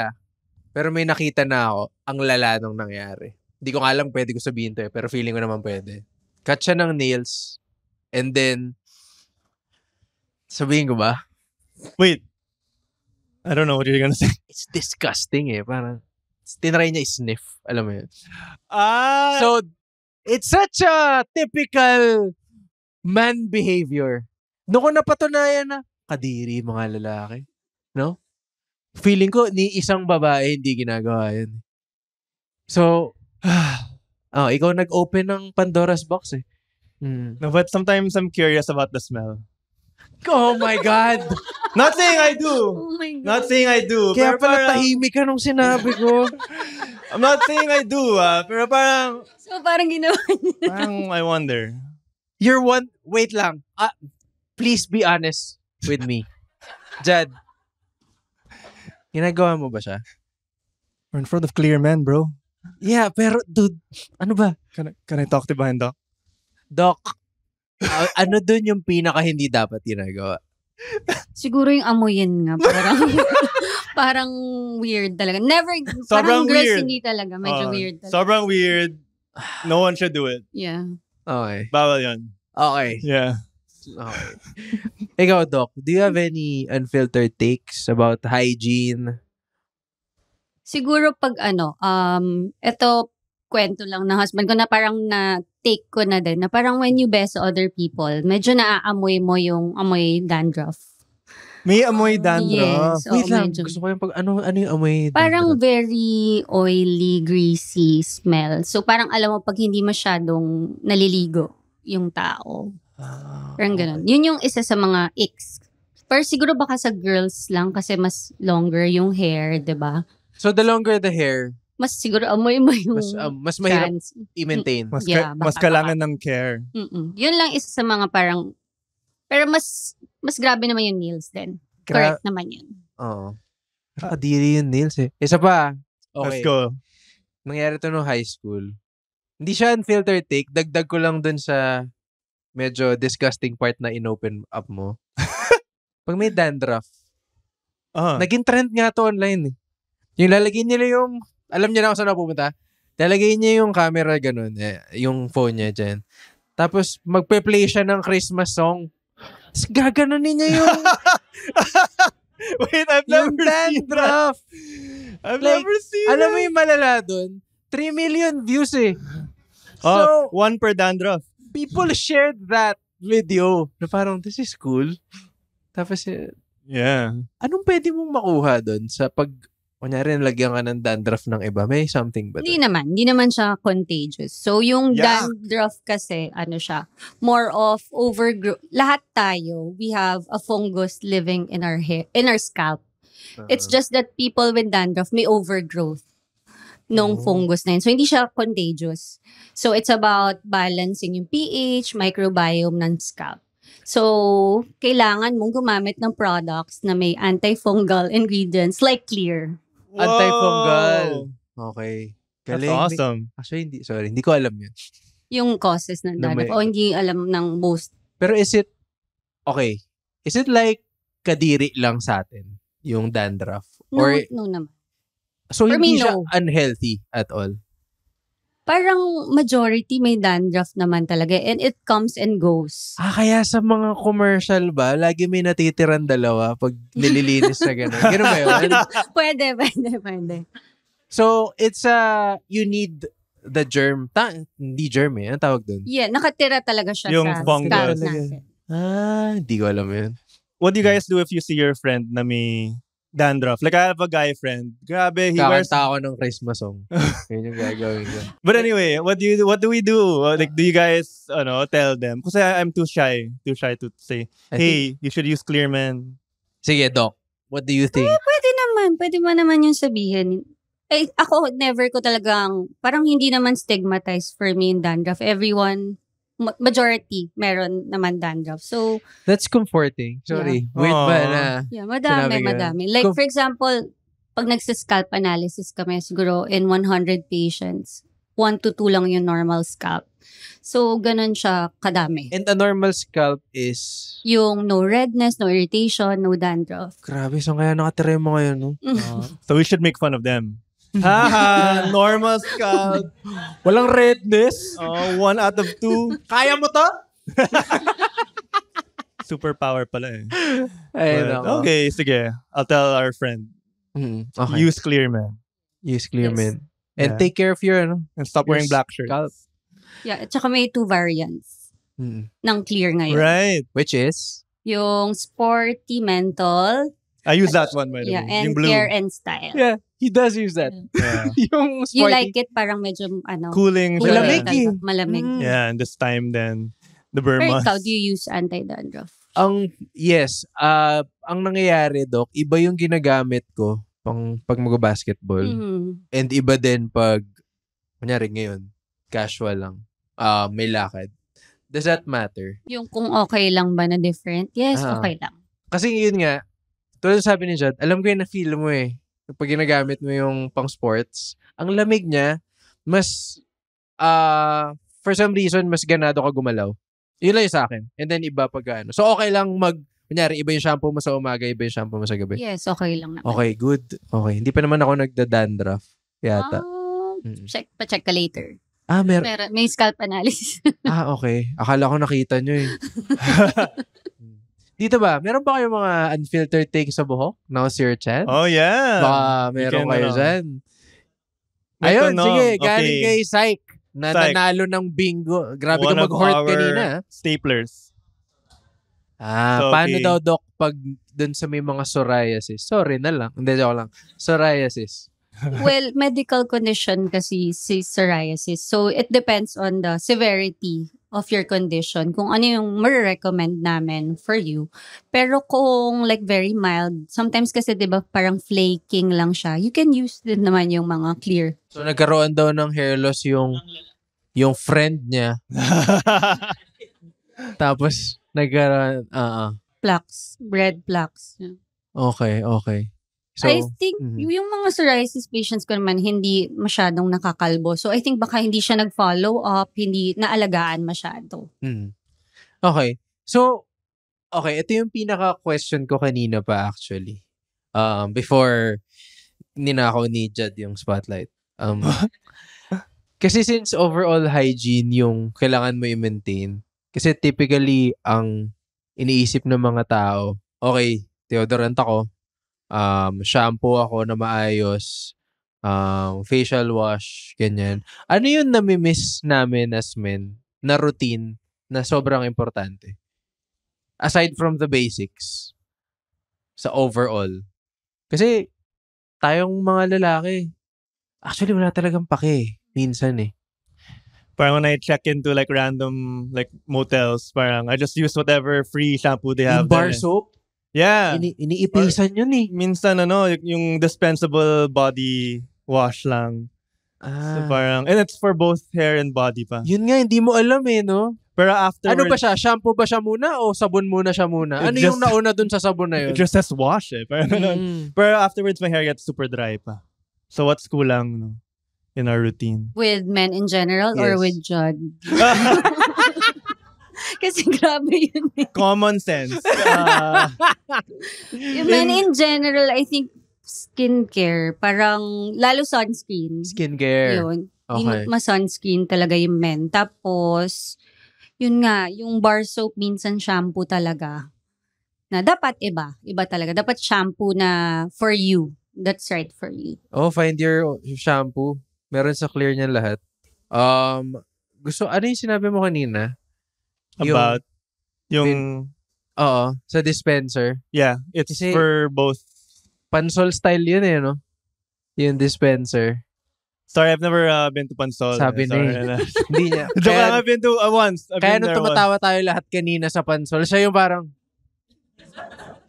pero may nakita na ako, ang lala nung nangyari. Hindi ko nga alam pwede ko sabihin to pero feeling ko naman pwede. Cut siya ng nails, and then, sabihin ko ba? Wait. I don't know what you're gonna say. It's disgusting parang, tinry niya i-sniff. Alam mo yun? So, it's such a typical man behavior. Noon ko napatunayan na, kadiri mga lalaki. No? Feeling ko, ni isang babae hindi ginagawa yun. So, ikaw nag-open ng Pandora's box eh. No, but sometimes I'm curious about the smell. Oh my God! Not saying I do. Oh my God. Not saying I do. Kaya pero pala parang, tahimik ka nung sinabi ko. I'm not saying I do, pero parang... So parang ginawa niya. Parang I wonder. Wait lang. Please be honest with me. Judd, ginagawa mo ba siya? We're in front of clear men, bro. Yeah, pero dude, ano ba? Can I talk to behind Doc? Doc, ano dun yung pinaka hindi dapat ginagawa? Siguro yung amoyin nga. Parang weird talaga. Never, Sobrang parang girls weird. hindi talaga. Medyo weird talaga. Sobrang weird. No one should do it. Yeah. Okay. Bawal yun. Okay. Yeah. Okay. Ikaw, Doc, do you have any unfiltered takes about hygiene? Siguro pag ito, kwento lang ng husband ko na parang na-take ko na din. Na parang when you best other people, medyo naaamoy mo yung amoy dandruff. May amoy dandruff. Yes. Wait lang, medyo. gusto ko yung ano yung amoy? Parang dandruff? very oily, greasy smell. So parang alam mo pag hindi masyadong naliligo yung tao. Parang ganun. Yun yung isa sa mga icks. Pero siguro baka sa girls lang kasi mas longer yung hair, 'di ba? So the longer the hair, Mas siguro amoy mo yung mas mahirap trans. i-maintain. Mas, Yeah, kailangan ng care. Yun lang isa sa mga parang pero mas grabe naman yung nails din. Correct naman yun. Oo. Nakadiri yung nails eh. Isa pa. Let's Okay. go. Nangyari to no high school. Hindi siya unfiltered take. Dagdag ko lang dun sa medyo disgusting part na inopen up mo. Pag may dandruff, naging trend nga to online eh. Yung lalagyan nila yung, alam niya na kung saan napupunta, lalagyan niya yung camera ganun, yung phone niya dyan. Tapos magpe-play siya ng Christmas song. Tapos gaganunin niya yung Wait, I've never yung seen that. dandruff. I've Like, never seen Alam that. mo yung malala dun? 3 million views eh. Oh, So, one per dandruff. people shared that video na parang, this is cool. Tapos, Yeah. anong pwede mong makuha dun sa pag, kunyari, nalagyan ka ng dandruff ng iba? May something ba Hindi dun? naman siya contagious. So yung Yuck. dandruff kasi ano siya, more of overgrowth. Lahat tayo, we have a fungus living in our hair, in our scalp. It's just that people with dandruff may overgrowth nung fungus na yun. So, hindi siya contagious. So, it's about balancing yung pH, microbiome ng scalp. So, kailangan mong gumamit ng products na may antifungal ingredients like Clear. Antifungal. Okay. That's Galing. awesome. Actually, hindi ko alam yun. Yung causes ng Na may- dandruff. O hindi alam ng most. Pero is it like kadiri lang sa atin, yung dandruff? No, Or, no naman. so for hindi me, siya no. unhealthy at all? Parang majority may dandruff naman talaga and it comes and goes. Kaya sa mga commercial ba, lagi may natitiran dalawa pag nililinis na gano'n. Gano'n ba yun? Pwede. So, it's you need the germ. Hindi germ eh. Anong tawag dun? Yeah, nakatira talaga siya Yung sa fungus. scalp natin. Hindi ko alam yun. What do you guys do if you see your friend na may dandruff? Like, I have a guy friend. Grabe, he wears... Kakanta ako ng Christmas song. Yun yung gagawin ko. But anyway, what do we do? Like, do you guys, tell them? Kasi I'm too shy to say, hey, you should use Clearman. Sige, Doc. What do you think? Pwede mo naman yung sabihin. Ako, never ko talagang, parang hindi naman stigmatized for me in dandruff. Everyone, majority, meron naman dandruff. So, That's comforting. Sorry. Weird ba na? yeah, Sinabi ka. madami. Like, for example, pag nagsiscalp analysis kami, siguro in 100 patients, 1 to 2 lang yung normal scalp. So, ganun siya kadami. And a normal scalp is... Yung no redness, no irritation, no dandruff. Grabe, saan kaya nakatira yung mga yun, no? So we should make fun of them. Haha, normal scalp. Walang redness. 1 out of 2. Kaya mo to? Superpower pala eh. Ayun But, ako. okay, sige. I'll tell our friend. Okay. Use Clearman. Use Clearman. And Yeah. take care of your, And stop wearing Your black shirts. scalp. Yeah, at saka may 2 variants ng Clear ngayon. Right. Which is? Yung sporty menthol, I use that one, by the yeah, way. and Yung blue. care and style. Yeah, he does use that. Yeah. Yung You sporty. like it, parang medyo, Cooling. siya. Malamig eh. Malamig. Yeah, and this time then, the Pero Burma. ikaw, do you use anti-dandruff? Yes. Ang nangyayari, Doc, iba yung ginagamit ko pag mag-basketball. And iba din pag, kunyari ngayon, casual lang. May lakad. Does that matter? Yung kung okay lang ba na different? Yes, okay lang. Kasi yun nga, tulad sabi ni Jad, alam ko yung na-feel mo eh. Pag ginagamit mo yung pang sports, ang lamig niya, mas, for some reason, mas ganado ka gumalaw. Yun lang yung sa akin. And then iba pag ano. So okay lang kunyari, iba yung shampoo mo sa umaga, iba yung shampoo mo sa gabi. Yes, okay lang naman. Okay, good. Okay. Hindi pa naman ako nagda-dandruff. Yata. Pa-check ka later. May scalp analysis. Okay. Akala ko nakita nyo eh. Dito ba? Meron ba kayong mga unfiltered take sa buhok? Now's your chance? Oh, yeah. Baka meron kayo dyan. Ayun, sige. Galing kay Psych. Nanalo ng bingo. Grabe ka mag-hoard kanina. Staplers. So, paano daw, Doc, pag dun sa may mga psoriasis? Sorry na lang. Hindi, joke lang. Psoriasis. Well, medical condition kasi si psoriasis. So, it depends on the severity of your condition. Kung ano yung ma-recommend namin for you. Pero kung like very mild, sometimes kasi diba parang flaking lang siya, you can use din naman yung mga clear. So, nagkaroon daw ng hair loss yung friend niya. Tapos, nagkaroon, plaques, red plaques. Okay. So, I think yung mga psoriasis patients ko naman hindi masyadong nakakalbo. So I think baka hindi siya nag-follow up, hindi naalagaan masyado. Okay. So, ito yung pinaka-question ko kanina pa actually. Before ninakaw ni Jad yung spotlight. Kasi since overall hygiene yung kailangan mo i-maintain, kasi typically ang iniisip ng mga tao, okay, deodorant ako, shampoo ako na maayos, facial wash, ganyan. Ano yung nami-miss namin as men na routine na sobrang importante? Aside from the basics, sa overall. Kasi tayong mga lalaki, actually wala talagang pake minsan eh. Parang when I check into like random like motels, parang I just use whatever free shampoo they have. Yung bar soap? Yeah. Iniipisan yun eh. Minsan yung dispensable body wash lang. So parang, and it's for both hair and body pa. Yun nga, hindi mo alam eh, no? Pero afterwards, ano ba siya? Shampoo ba siya muna o sabon muna siya muna? Ano yung nauna dun sa sabon na yun? It just says wash eh. Pero afterwards, my hair gets super dry pa. So what's kulang in our routine? With men in general or with Judd? Kasi grabe yun eh. Common sense. Yung men in general, I think skincare. Parang, lalo sunscreen. Skincare. Yun. Okay. Ma-sunscreen talaga yung men. Tapos, yun nga, yung bar soap, minsan shampoo talaga. Na dapat iba. Iba talaga. Dapat shampoo na for you. That's right for you. Find your shampoo. Meron sa Clear niyan lahat. Ano yung sinabi mo kanina? About yung sa dispenser. Yeah, it's kasi for both. Pansol style yun eh, no? Yung dispenser. Sorry, I've never been to Pansol. Sabi na hindi niya. Joke lang, I've been to once. Kaya nung tumatawa tayo lahat kanina sa Pansol, siya yung parang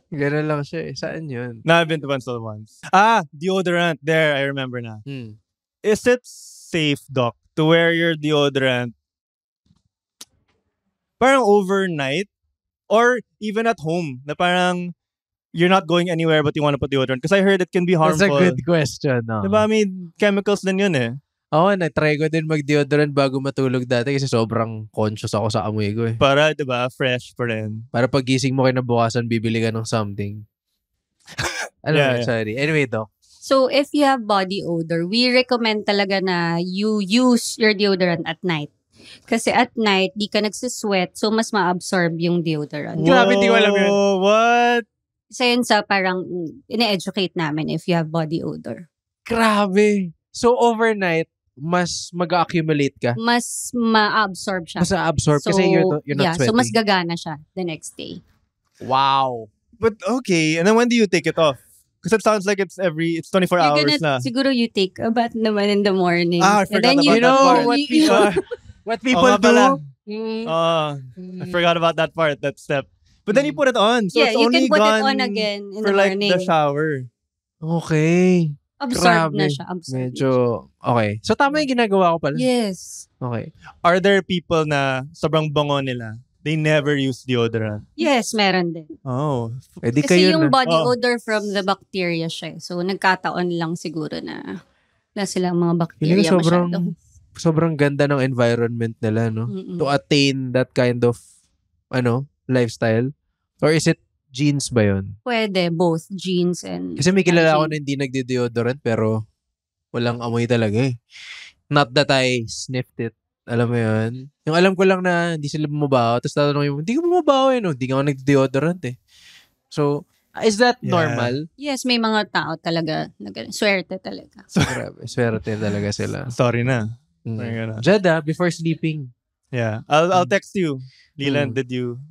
gano'n lang siya eh. Saan yun? No, I've been to Pansol once. Deodorant. There, I remember na. Is it safe, Doc, to wear your deodorant parang overnight or even at home na parang you're not going anywhere but you want to put deodorant? Because I heard it can be harmful. That's a good question. No? Diba? I mean, chemicals din yun eh. Na-try ko din mag-deodorant bago matulog dati kasi sobrang conscious ako sa amoy ko eh. Para, diba, fresh pa rin. Para pagising mo kinabukasan, bibili ka ng something. Sorry. Anyway, Doc. So, if you have body odor, we recommend talaga na you use your deodorant at night. Kasi at night, di ka nagsisweat, so mas ma-absorb yung deodorant. Whoa, grabe, di ko alam yun. What? So yun sa parang ine-educate namin if you have body odor. Grabe. So overnight, mas mag-accumulate ka? Mas ma-absorb siya. Mas ma-absorb kasi you're not sweating. So mas gagana siya the next day. Wow. But okay, and then when do you take it off? Because it sounds like it's 24 hours na. Siguro you take a bath naman in the morning. I forgot about that part. What people do. I forgot about that part, that step. But then you put it on. So it's only you can put gone it on again in for the like morning. the shower. Okay. Absorb na siya. Medyo, okay. So tama yung ginagawa ko pala. Yes. Okay. Are there people na sobrang bango nila, they never use deodorant? Yes, meron din. Oh. Kasi yung body odor from the bacteria siya. So nagkataon lang siguro na wala silang mga bacteria masyado. Sobrang ganda ng environment nila, no? To attain that kind of, lifestyle? Or is it jeans ba yun? Pwede, both jeans and Kasi may kilala ako hygiene. na hindi nagde-deodorant pero walang amoy talaga eh. Not that I sniffed it. Alam mo yun? Yung alam ko lang na hindi sila bumabaho. Tapos tatanungin mo, hindi ka bumabaho eh, no? Hindi ka ako nagde-deodorant eh. So, is that normal? Yes, may mga tao talaga na ganun. Swerte talaga. Grabe, swerte talaga sila. Sorry na. Jada, before sleeping. Yeah. I'll text you. Leland, did you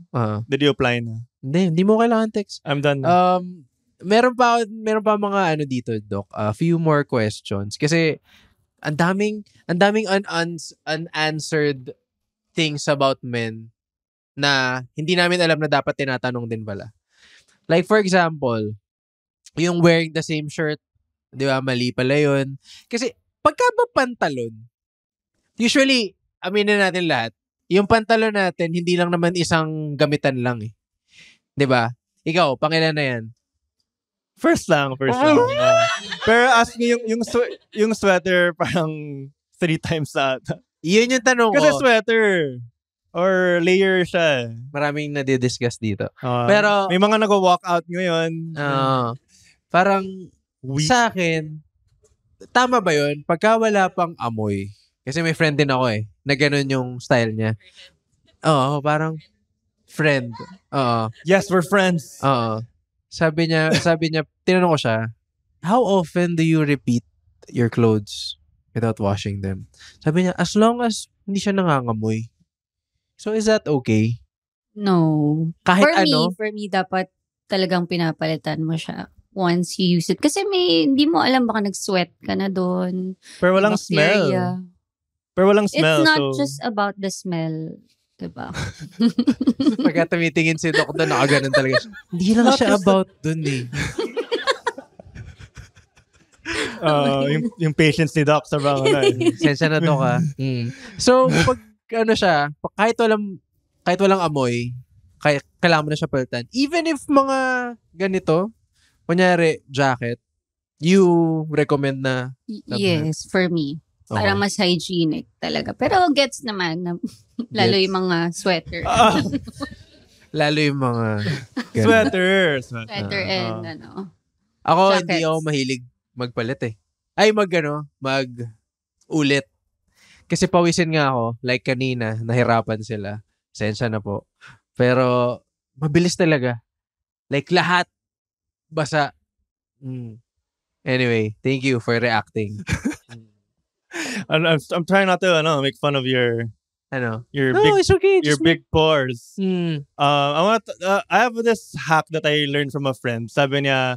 apply na? Hindi mo kailangan text. I'm done. Meron pa mga ano dito, Doc. A few more questions. Kasi ang daming unanswered things about men na hindi namin alam na dapat tinatanong din pala. Like for example, yung wearing the same shirt, 'di ba? Mali pala 'yun. Kasi pagka ba pantalon, usually aminin natin lahat, yung pantalon natin hindi lang naman isang gamitan lang eh. 'Di ba? Ikaw, pangilan na 'yan? First lang. Pero ask me yung sweater parang 3 times na ata. Yun yung tanong ko. Kasi sweater. Or layer siya. Maraming nadidiscuss dito. Pero may mga nag-walk out ngayon. Parang sa akin, tama ba yun? Pagka wala pang amoy. Kasi may friend din ako eh. Na ganun yung style niya. Oo, parang friend. Oo. Yes, we're friends. Oo. Sabi niya, tinanong ko siya, how often do you repeat your clothes without washing them? Sabi niya, as long as hindi siya nangangamoy. So, is that okay? No. Kahit For me, dapat talagang pinapalitan mo siya once you use it. Kasi hindi mo alam, baka nag-sweat ka na doon. Pero walang smell. It's not just about the smell. Diba? Pagka tumitingin si Doc doon, nakaganon talaga siya. Hindi lang siya about doon eh. Yung patience ni Doc sa mga Sensya na Doc ah. So, pag kahit walang amoy, kailangan mo na siya palitan. Even if mga ganito, kunyari, jacket, you recommend na? Yes, for me. Okay. Para mas hygienic talaga. Pero gets naman, lalo yung mga sweater. Lalo yung mga sweater and Ako, jackets. hindi ako mahilig magpalit eh. Ay, mag-ulit. Kasi pawisin nga ako, like kanina, nahirapan sila. Sensya na po. Pero, mabilis talaga. Like, lahat basa. Anyway, thank you for reacting. I'm trying not to make fun of your it's okay. Your big pores. Mm. I have this hack that I learned from a friend. Sabi niya,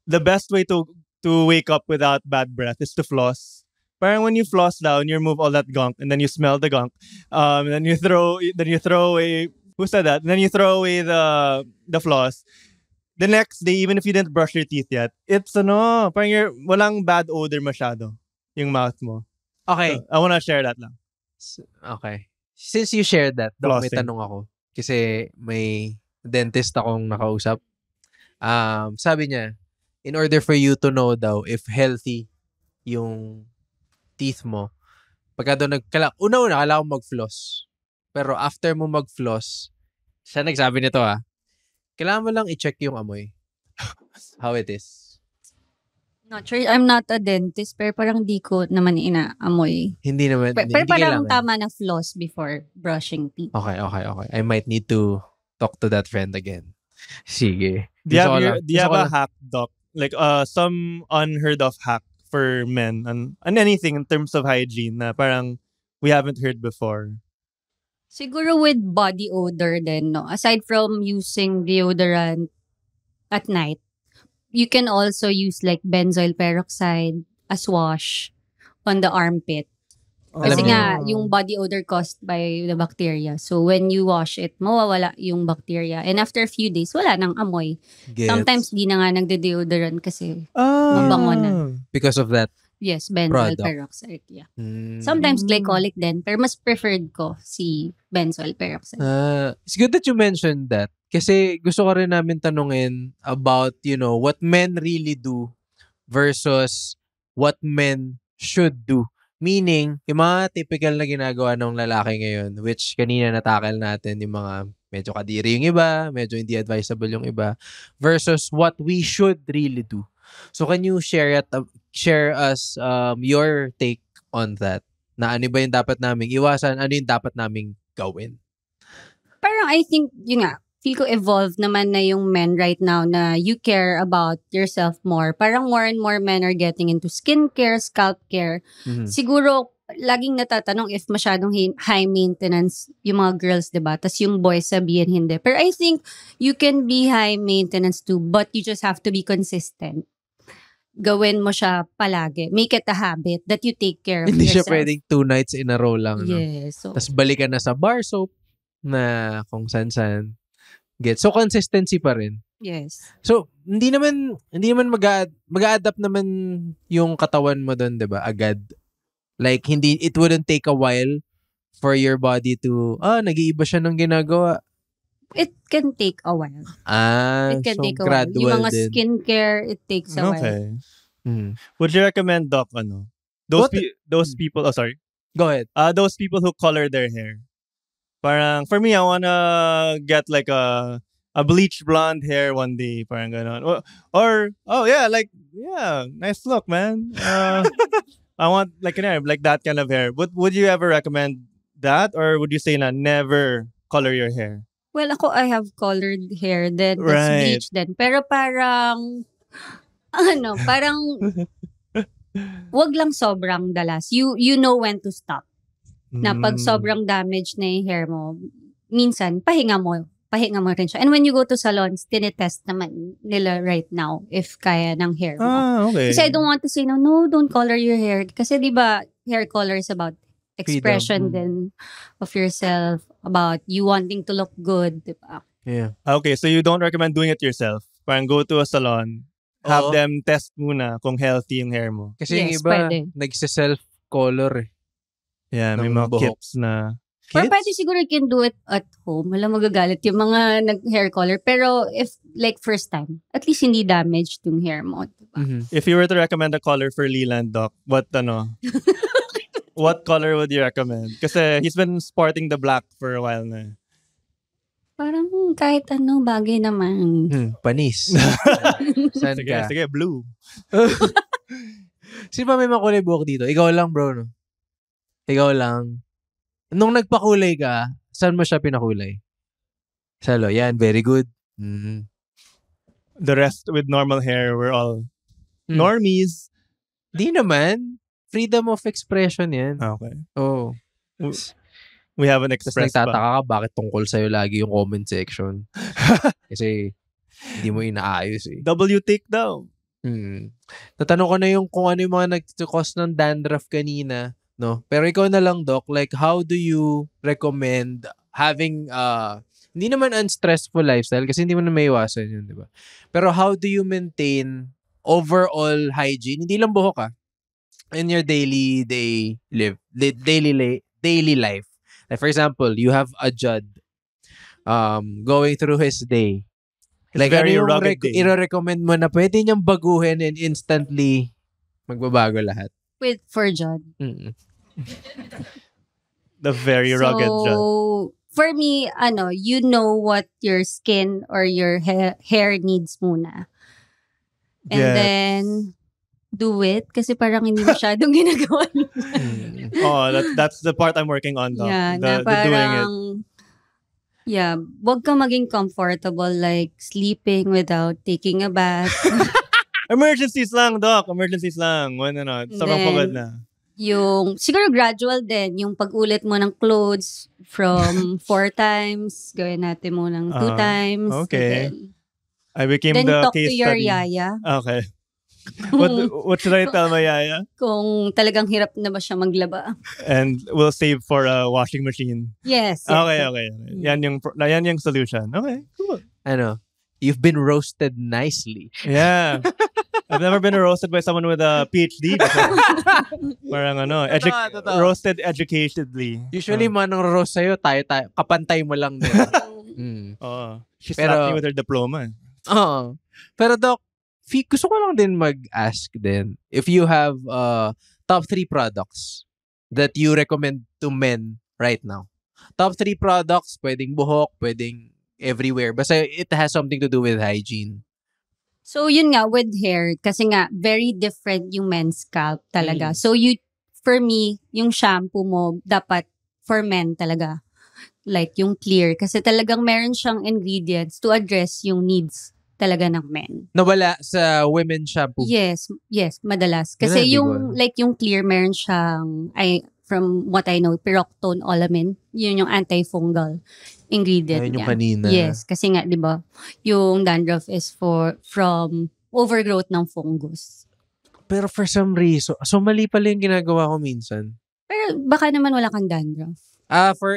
the best way to wake up without bad breath is to floss. Parang when you floss down, you remove all that gunk, and then you smell the gunk. And then you throw away. Who said that? And then you throw away the floss. The next day, even if you didn't brush your teeth yet, it's parang walang bad odor masyado yung mouth mo. Okay. So, I wanna share that lang. Okay. Since you shared that, Doc, may Flossing. tanong ako. Kasi may dentist akong nakausap. Sabi niya, in order for you to know daw if healthy yung teeth mo, pagka doon una-una, kailangan mo mag-floss. Pero after mo mag-floss, siya nagsabi nito kailangan mo lang i-check yung amoy. How it is. Not sure. I'm not a dentist, pero parang di ko naman inaamoy. Hindi naman. Pero hindi parang kailangan. tama na floss before brushing teeth. Okay. I might need to talk to that friend again. Sige. Do you have a hack, Doc? Like some unheard of hack for men and anything in terms of hygiene na parang we haven't heard before? Siguro with body odor din, no? Aside from using deodorant at night, you can also use like benzoyl peroxide as wash on the armpit. Kasi nga, yung body odor caused by the bacteria. So, when you wash it, mawawala yung bacteria. And after a few days, wala nang amoy. Gets. Sometimes, di na nga nagde-deodorant kasi mabango na. Because of that. Yes, benzoyl Product. peroxide. Yeah. Sometimes glycolic din, pero mas preferred ko si benzoyl peroxide. It's good that you mentioned that. Kasi gusto ko rin namin tanungin about, what men really do versus what men should do Meaning, yung mga typical na ginagawa ng lalaki ngayon, which kanina natakal natin, yung mga medyo kadiri yung iba, medyo hindi advisable yung iba, versus what we should really do. So can you share us your take on that? Na ano ba yung dapat naming iwasan, ano yung dapat naming gawin? Parang I think, yun nga, feel ko evolve naman na yung men right now na you care about yourself more. Parang more and more men are getting into skincare, scalp care. Mhm. Siguro, laging natatanong if masyadong high maintenance yung mga girls, diba? Tas yung boys sabihin hindi. Pero I think you can be high maintenance too, but you just have to be consistent. Gawin mo siya palagi. Make it a habit that you take care of Hindi siya yourself. pwedeng 2 nights in a row lang. No? Yes. So, Tapos balikan na sa bar soap na kung san-san. So, consistency pa rin. yes. So, hindi naman mag-a-adapt naman yung katawan mo doon, 'di ba? Agad. Like it wouldn't take a while for your body to nag-iiba siya ng ginagawa. It can take a while. It can So take a while. Yung gradual mga din. skincare, it takes a while. Okay. Mm. Would you recommend, Doc, those What- those people, sorry. Go ahead. Those people who color their hair. Parang, for me, I wanna get like a bleach blonde hair one day. Parang ganon. Or nice look, man. I want like that kind of hair. Would you ever recommend that? Or would you say na never color your hair? Well, ako, I have colored hair then. That's Right. bleach then. Pero parang, parang, wag lang sobrang dalas. You know when to stop. Na pag sobrang damage na yung hair mo, minsan, pahinga mo rin siya. And when you go to salons, tinetest naman nila right now if kaya ng hair mo. Okay. Kasi I don't want to say, no, don't color your hair. Kasi di ba, hair color is about expression Freedom. then of yourself, about you wanting to look good, di ba? Yeah. Okay, so you don't recommend doing it yourself. Parang go to a salon, have Oo. them test muna kung healthy yung hair mo. Kasi yung Yes, iba, pwede. nagsiself color eh. Yeah, may Ng mga buhok. kits na. Or Kits? pwede siguro you can do it at home. Wala magagalit yung mga nag-hair color. Pero if like first time, at least hindi damaged yung hair mo. Diba? Mhm. If you were to recommend a color for Leland, Doc, what color would you recommend? Kasi he's been sporting the black for a while na. Parang kahit ano, bagay naman. Panis. Saan Sige, ka? sige, blue. Sino ba may makulay buhok dito? Ikaw lang, bro, no? Ikaw lang. Nung nagpakulay ka, saan mo siya pinakulay? Salo, yan, very good. Mhm. The rest with normal hair, we're all normies. Di naman. Freedom of expression yan. Okay. Oh. We haven't Tapos expressed nagtataka pa. ka bakit tungkol sa'yo lagi yung comment section. Kasi hindi mo inaayos eh. W take daw. Natanong ko na yung kung ano yung mga nag-cause ng dandruff kanina, no? Pero ikaw na lang, Doc, like how do you recommend having hindi naman unstressful lifestyle kasi hindi mo na maiwasan yun, di ba? Pero how do you maintain overall hygiene? Hindi lang buhok in your daily life. Like for example, you have a Judd going through his day. Like very ano yung rugged day. i-recommend mo na pwede niyang baguhin and instantly magbabago lahat? For John. The very rugged Judd. So, for me, you know what your skin or your hair needs muna. And Yes. then, do it. Kasi parang hindi masyadong ginagawa. Oh, that's the part I'm working on, Doc. Yeah, na the doing it. parang, yeah, wag ka maging comfortable like sleeping without taking a bath. Emergencies lang, Doc. Emergencies lang. Sobrang Then, pagod na. Yung, siguro gradual din, yung pag-ulit mo ng clothes from 4 times, gawin natin mo ng 2 times. okay. And I became then the talk case to your study. yaya Okay. What should I tell my yaya? kung talagang hirap na ba siya maglaba. And we'll save for a washing machine. Yes. Okay. Yan yung solution. Okay, cool. You've been roasted nicely. Yeah. I've never been roasted by someone with a PhD. Parang Totoo. roasted educatedly. Usually, manong roast sa'yo, tayo, kapantay mo lang din. She Pero- slapped me with her diploma. Oo. Pero Doc, gusto ko lang din mag-ask din if you have top 3 products that you recommend to men right now? Top 3 products, pwedeng buhok, pwedeng everywhere. Basta it has something to do with hygiene. So, yun nga, with hair, kasi nga, very different yung men's scalp talaga. So, for me, yung shampoo mo, dapat for men talaga. Like, yung clear. Kasi talagang meron siyang ingredients to address yung needs talaga ng men. Nawala sa women's shampoo? Yes, madalas. Kasi yung clear, meron siyang, from what I know, pyroxone olamin. Yun yung antifungal ingredient niya. Yung niya. kanina. Yes, kasi nga, di ba, yung dandruff is from overgrowth ng fungus. Pero for some reason, so mali pala yung ginagawa ko minsan. Pero baka naman wala kang dandruff.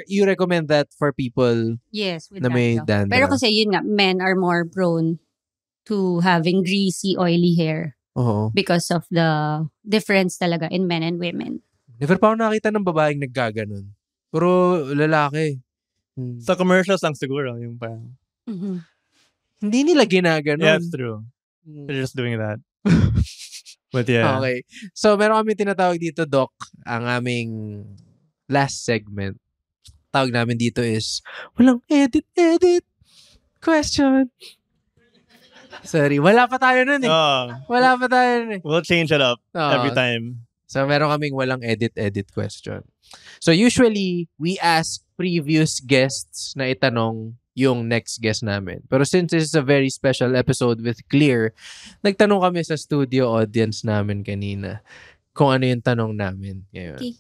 You recommend that for people yes, with na may dandruff. Pero kasi yun nga, men are more prone to having greasy, oily hair. Oo. Because of the difference talaga in men and women. Never pa ako nakita ng babaeng naggaganon. Puro lalaki. Sa commercials lang siguro. Yung parang... Hindi nila ginaganon. Yeah, it's true. They're just doing that. But yeah. Okay. So, meron kami tinatawag dito, Doc, ang aming last segment. Tawag namin dito is, walang edit question. Sorry, wala pa tayo nun eh. Wala pa tayo nun eh. We'll change it up every time. So, meron kaming walang edit question. So, usually, we ask previous guests na itanong yung next guest namin. Pero since this is a very special episode with Clear, nagtanong kami sa studio audience namin kanina kung ano yung tanong namin ngayon. Okay.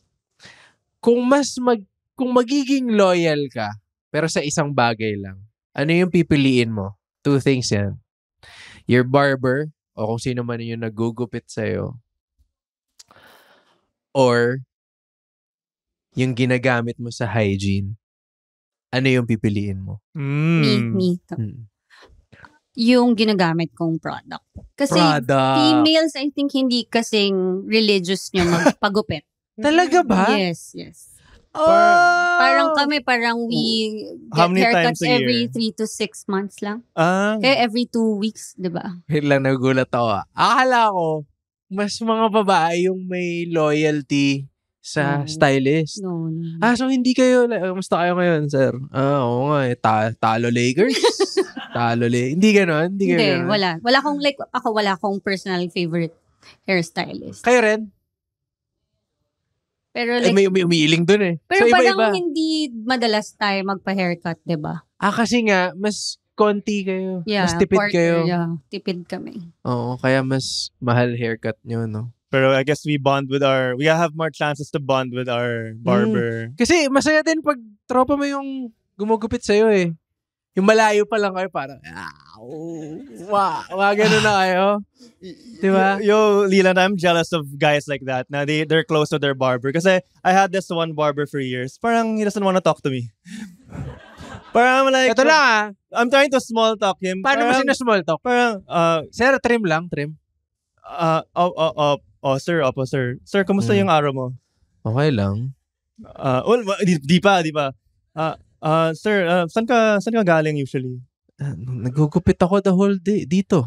Kung magiging loyal ka, pero sa isang bagay lang, ano yung pipiliin mo? 2 things yan. Your barber, o kung sino man yung nagugupit sa'yo, or yung ginagamit mo sa hygiene, ano yung pipiliin mo? Me. Yung ginagamit kong product. Kasi females, I think, hindi kasing religious nyo magpagupit. Talaga ba? Yes. Parang we get haircuts every 3 to 6 months lang. Kaya every 2 weeks, diba? Wait lang, nagulat ako. Akala ko, mas mga babae yung may loyalty sa stylist. No. So hindi kayo, kamusta kayo ngayon, sir? Oo nga, talo Lakers? Hindi ganon? Hindi, wala. Wala akong personal favorite hairstylist. Kayo rin? Pero like, may umiiling dun eh. Pero so, parang hindi madalas tayo magpa-haircut, diba? Kasi nga, mas konti kayo. Yeah, mas tipid kayo. Yeah, tipid kami. Oo, kaya mas mahal haircut nyo, no? Pero I guess we have more chances to bond with our barber. Kasi masaya din pag tropa mo yung gumugupit sa'yo eh. Yung malayo pa lang kayo parang, gano'n na kayo. Diba? Yo, Leland, I'm jealous of guys like that. Now they're close to their barber. Kasi I had this one barber for years. Parang he doesn't want to talk to me. Parang I'm like, ito lang I'm trying to small talk him. Paano mo small talk? Parang, sir, trim. Sir, sir. Sir, kumusta yung araw mo? Okay lang. Di pa. Sir, saan ka galing usually? Nagugupit ako the whole day dito.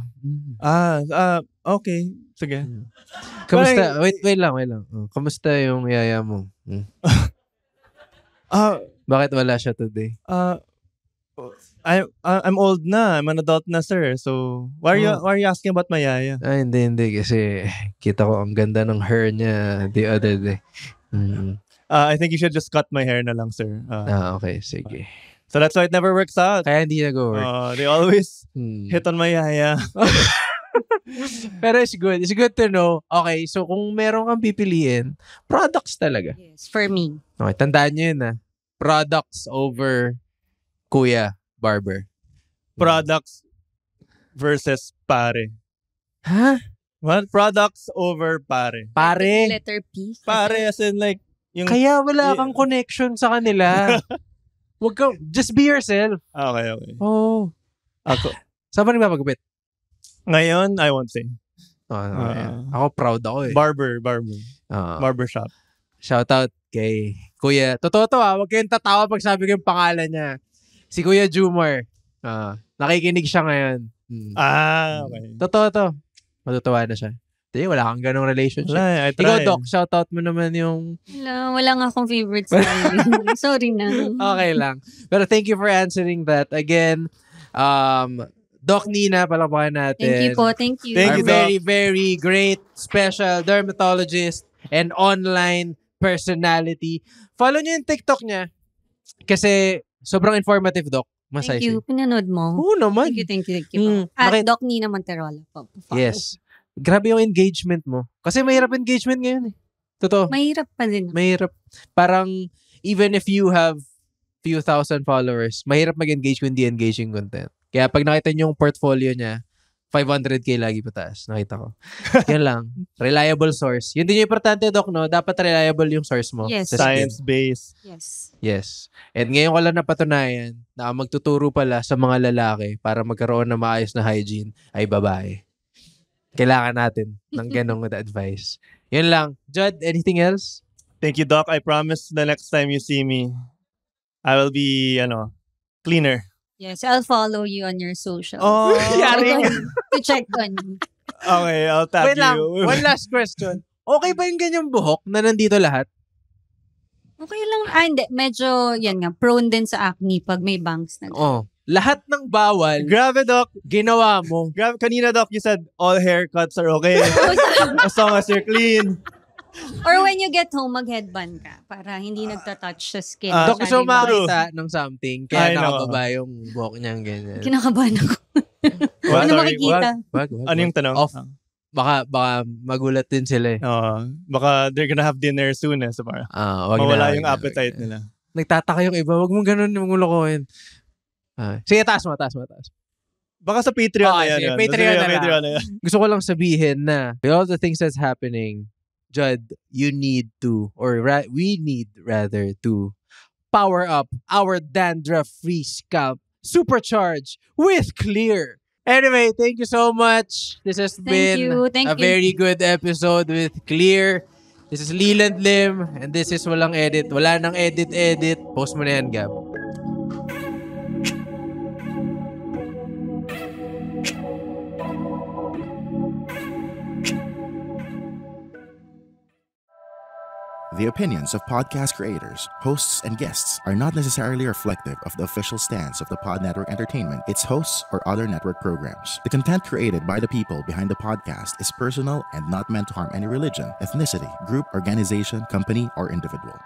Okay. Sige. Kamusta? Wait lang. Kamusta yung yaya mo? Bakit wala siya today? I'm old na. I'm an adult na, sir. So, why are you asking about my yaya? Hindi. Kasi kita ko ang ganda ng hair niya the other day. I think you should just cut my hair na lang, sir. Okay. Sige. So that's why it never works out. Kaya hindi nag-work. They always hit on my yaya. Pero it's good. It's good to know. Okay, so kung meron kang pipiliin, products talaga. Yes, for me. Okay, tandaan nyo yun Products over Kuya Barber. Products versus pare. Ha? What? Products over pare. Pare? Letter P. Pare as in like... Yung, kaya wala kang connection sa kanila. Wag ka, just be yourself. Okay. Oh. Ako. Saan ba nagpapagupit? Ngayon, I won't say. Ako proud ako eh. Barber shop. Shout out kay Kuya. Totoo to wag kayong tatawa pag sabi ko yung pangalan niya. Si Kuya Jumar. Nakikinig siya ngayon. Okay. Totoo to. Matutuwa na siya. Wala kang ganong relationship. Wala, I Ikaw, tried. Doc, shoutout mo naman yung... Wala nga akong favorite style. Sorry na. Okay lang. Pero thank you for answering that. Again, Doc Nina, palapakan natin. Thank you po. Thank you. Thank Our you, Doc. very, very great special dermatologist and online personality. Follow niyo yung TikTok niya. Kasi sobrang informative, Doc. Masay Thank you. Pinanood mo. Oo naman. Thank you. At Doc Nina Monterola po. Yes. Grabe yung engagement mo. Kasi mahirap engagement ngayon eh. Totoo. Mahirap pa din. Mahirap. Parang, even if you have few thousand followers, mahirap mag-engage kung hindi engaging content. Kaya pag nakita niyo yung portfolio niya, 500k lagi pataas. Nakita ko. Yan lang. Reliable source. Yun din yung importante, Doc, no? Dapat reliable yung source mo. Yes. Sa skin. Science-based. Yes. And ngayon ko lang napatunayan na ang magtuturo pala sa mga lalaki para magkaroon ng maayos na hygiene ay babae. Kailangan natin ng ganong advice. Yun lang. Judd, anything else? Thank you, Doc. I promise the next time you see me, I will be, cleaner. Yes, I'll follow you on your social. Oh, yari. To check on you. Okay, I'll tag Wait lang. you. One last question. Okay ba yung ganyang buhok na nandito lahat? Okay lang. Hindi. Medyo, yan nga, prone din sa acne pag may bangs na. Oh. Lahat ng bawal, Grabe, Doc. ginawa mo. Grabe. Kanina, Doc, you said all haircuts are okay. As long as you're clean. Or when you get home, mag-headband ka para hindi nagta-touch sa skin. Dok, gusto Masyado yung makita ng something, kaya I know. nakababa yung buhok niyang ganyan. bangs. Kinakabahan ako. What? Ano Sorry, makikita? Wag. Ano yung tanong? Off. Baka magulat din sila eh. Baka they're gonna have dinner soon So parang Wag mawala na, yung wag na, appetite wag na. nila. Nagtataka yung iba, wag mo ganun, wag mo lokohin. Sige, taas mo. Baka sa Patreon na yan. Sige, yun. Patreon na lang. Patreon na yan. Gusto ko lang sabihin na with all the things that's happening, Judd, you need to, or we need rather to power up our dandruff-free scalp supercharge with Clear. Anyway, thank you so much. This has been a very good episode with Clear. This is Leland Lim, and this is Walang Edit. Wala nang edit. Post mo na yan, Gab. The opinions of podcast creators, hosts, and guests are not necessarily reflective of the official stance of the Pod Network Entertainment, its hosts, or other network programs. The content created by the people behind the podcast is personal and not meant to harm any religion, ethnicity, group, organization, company, or individual.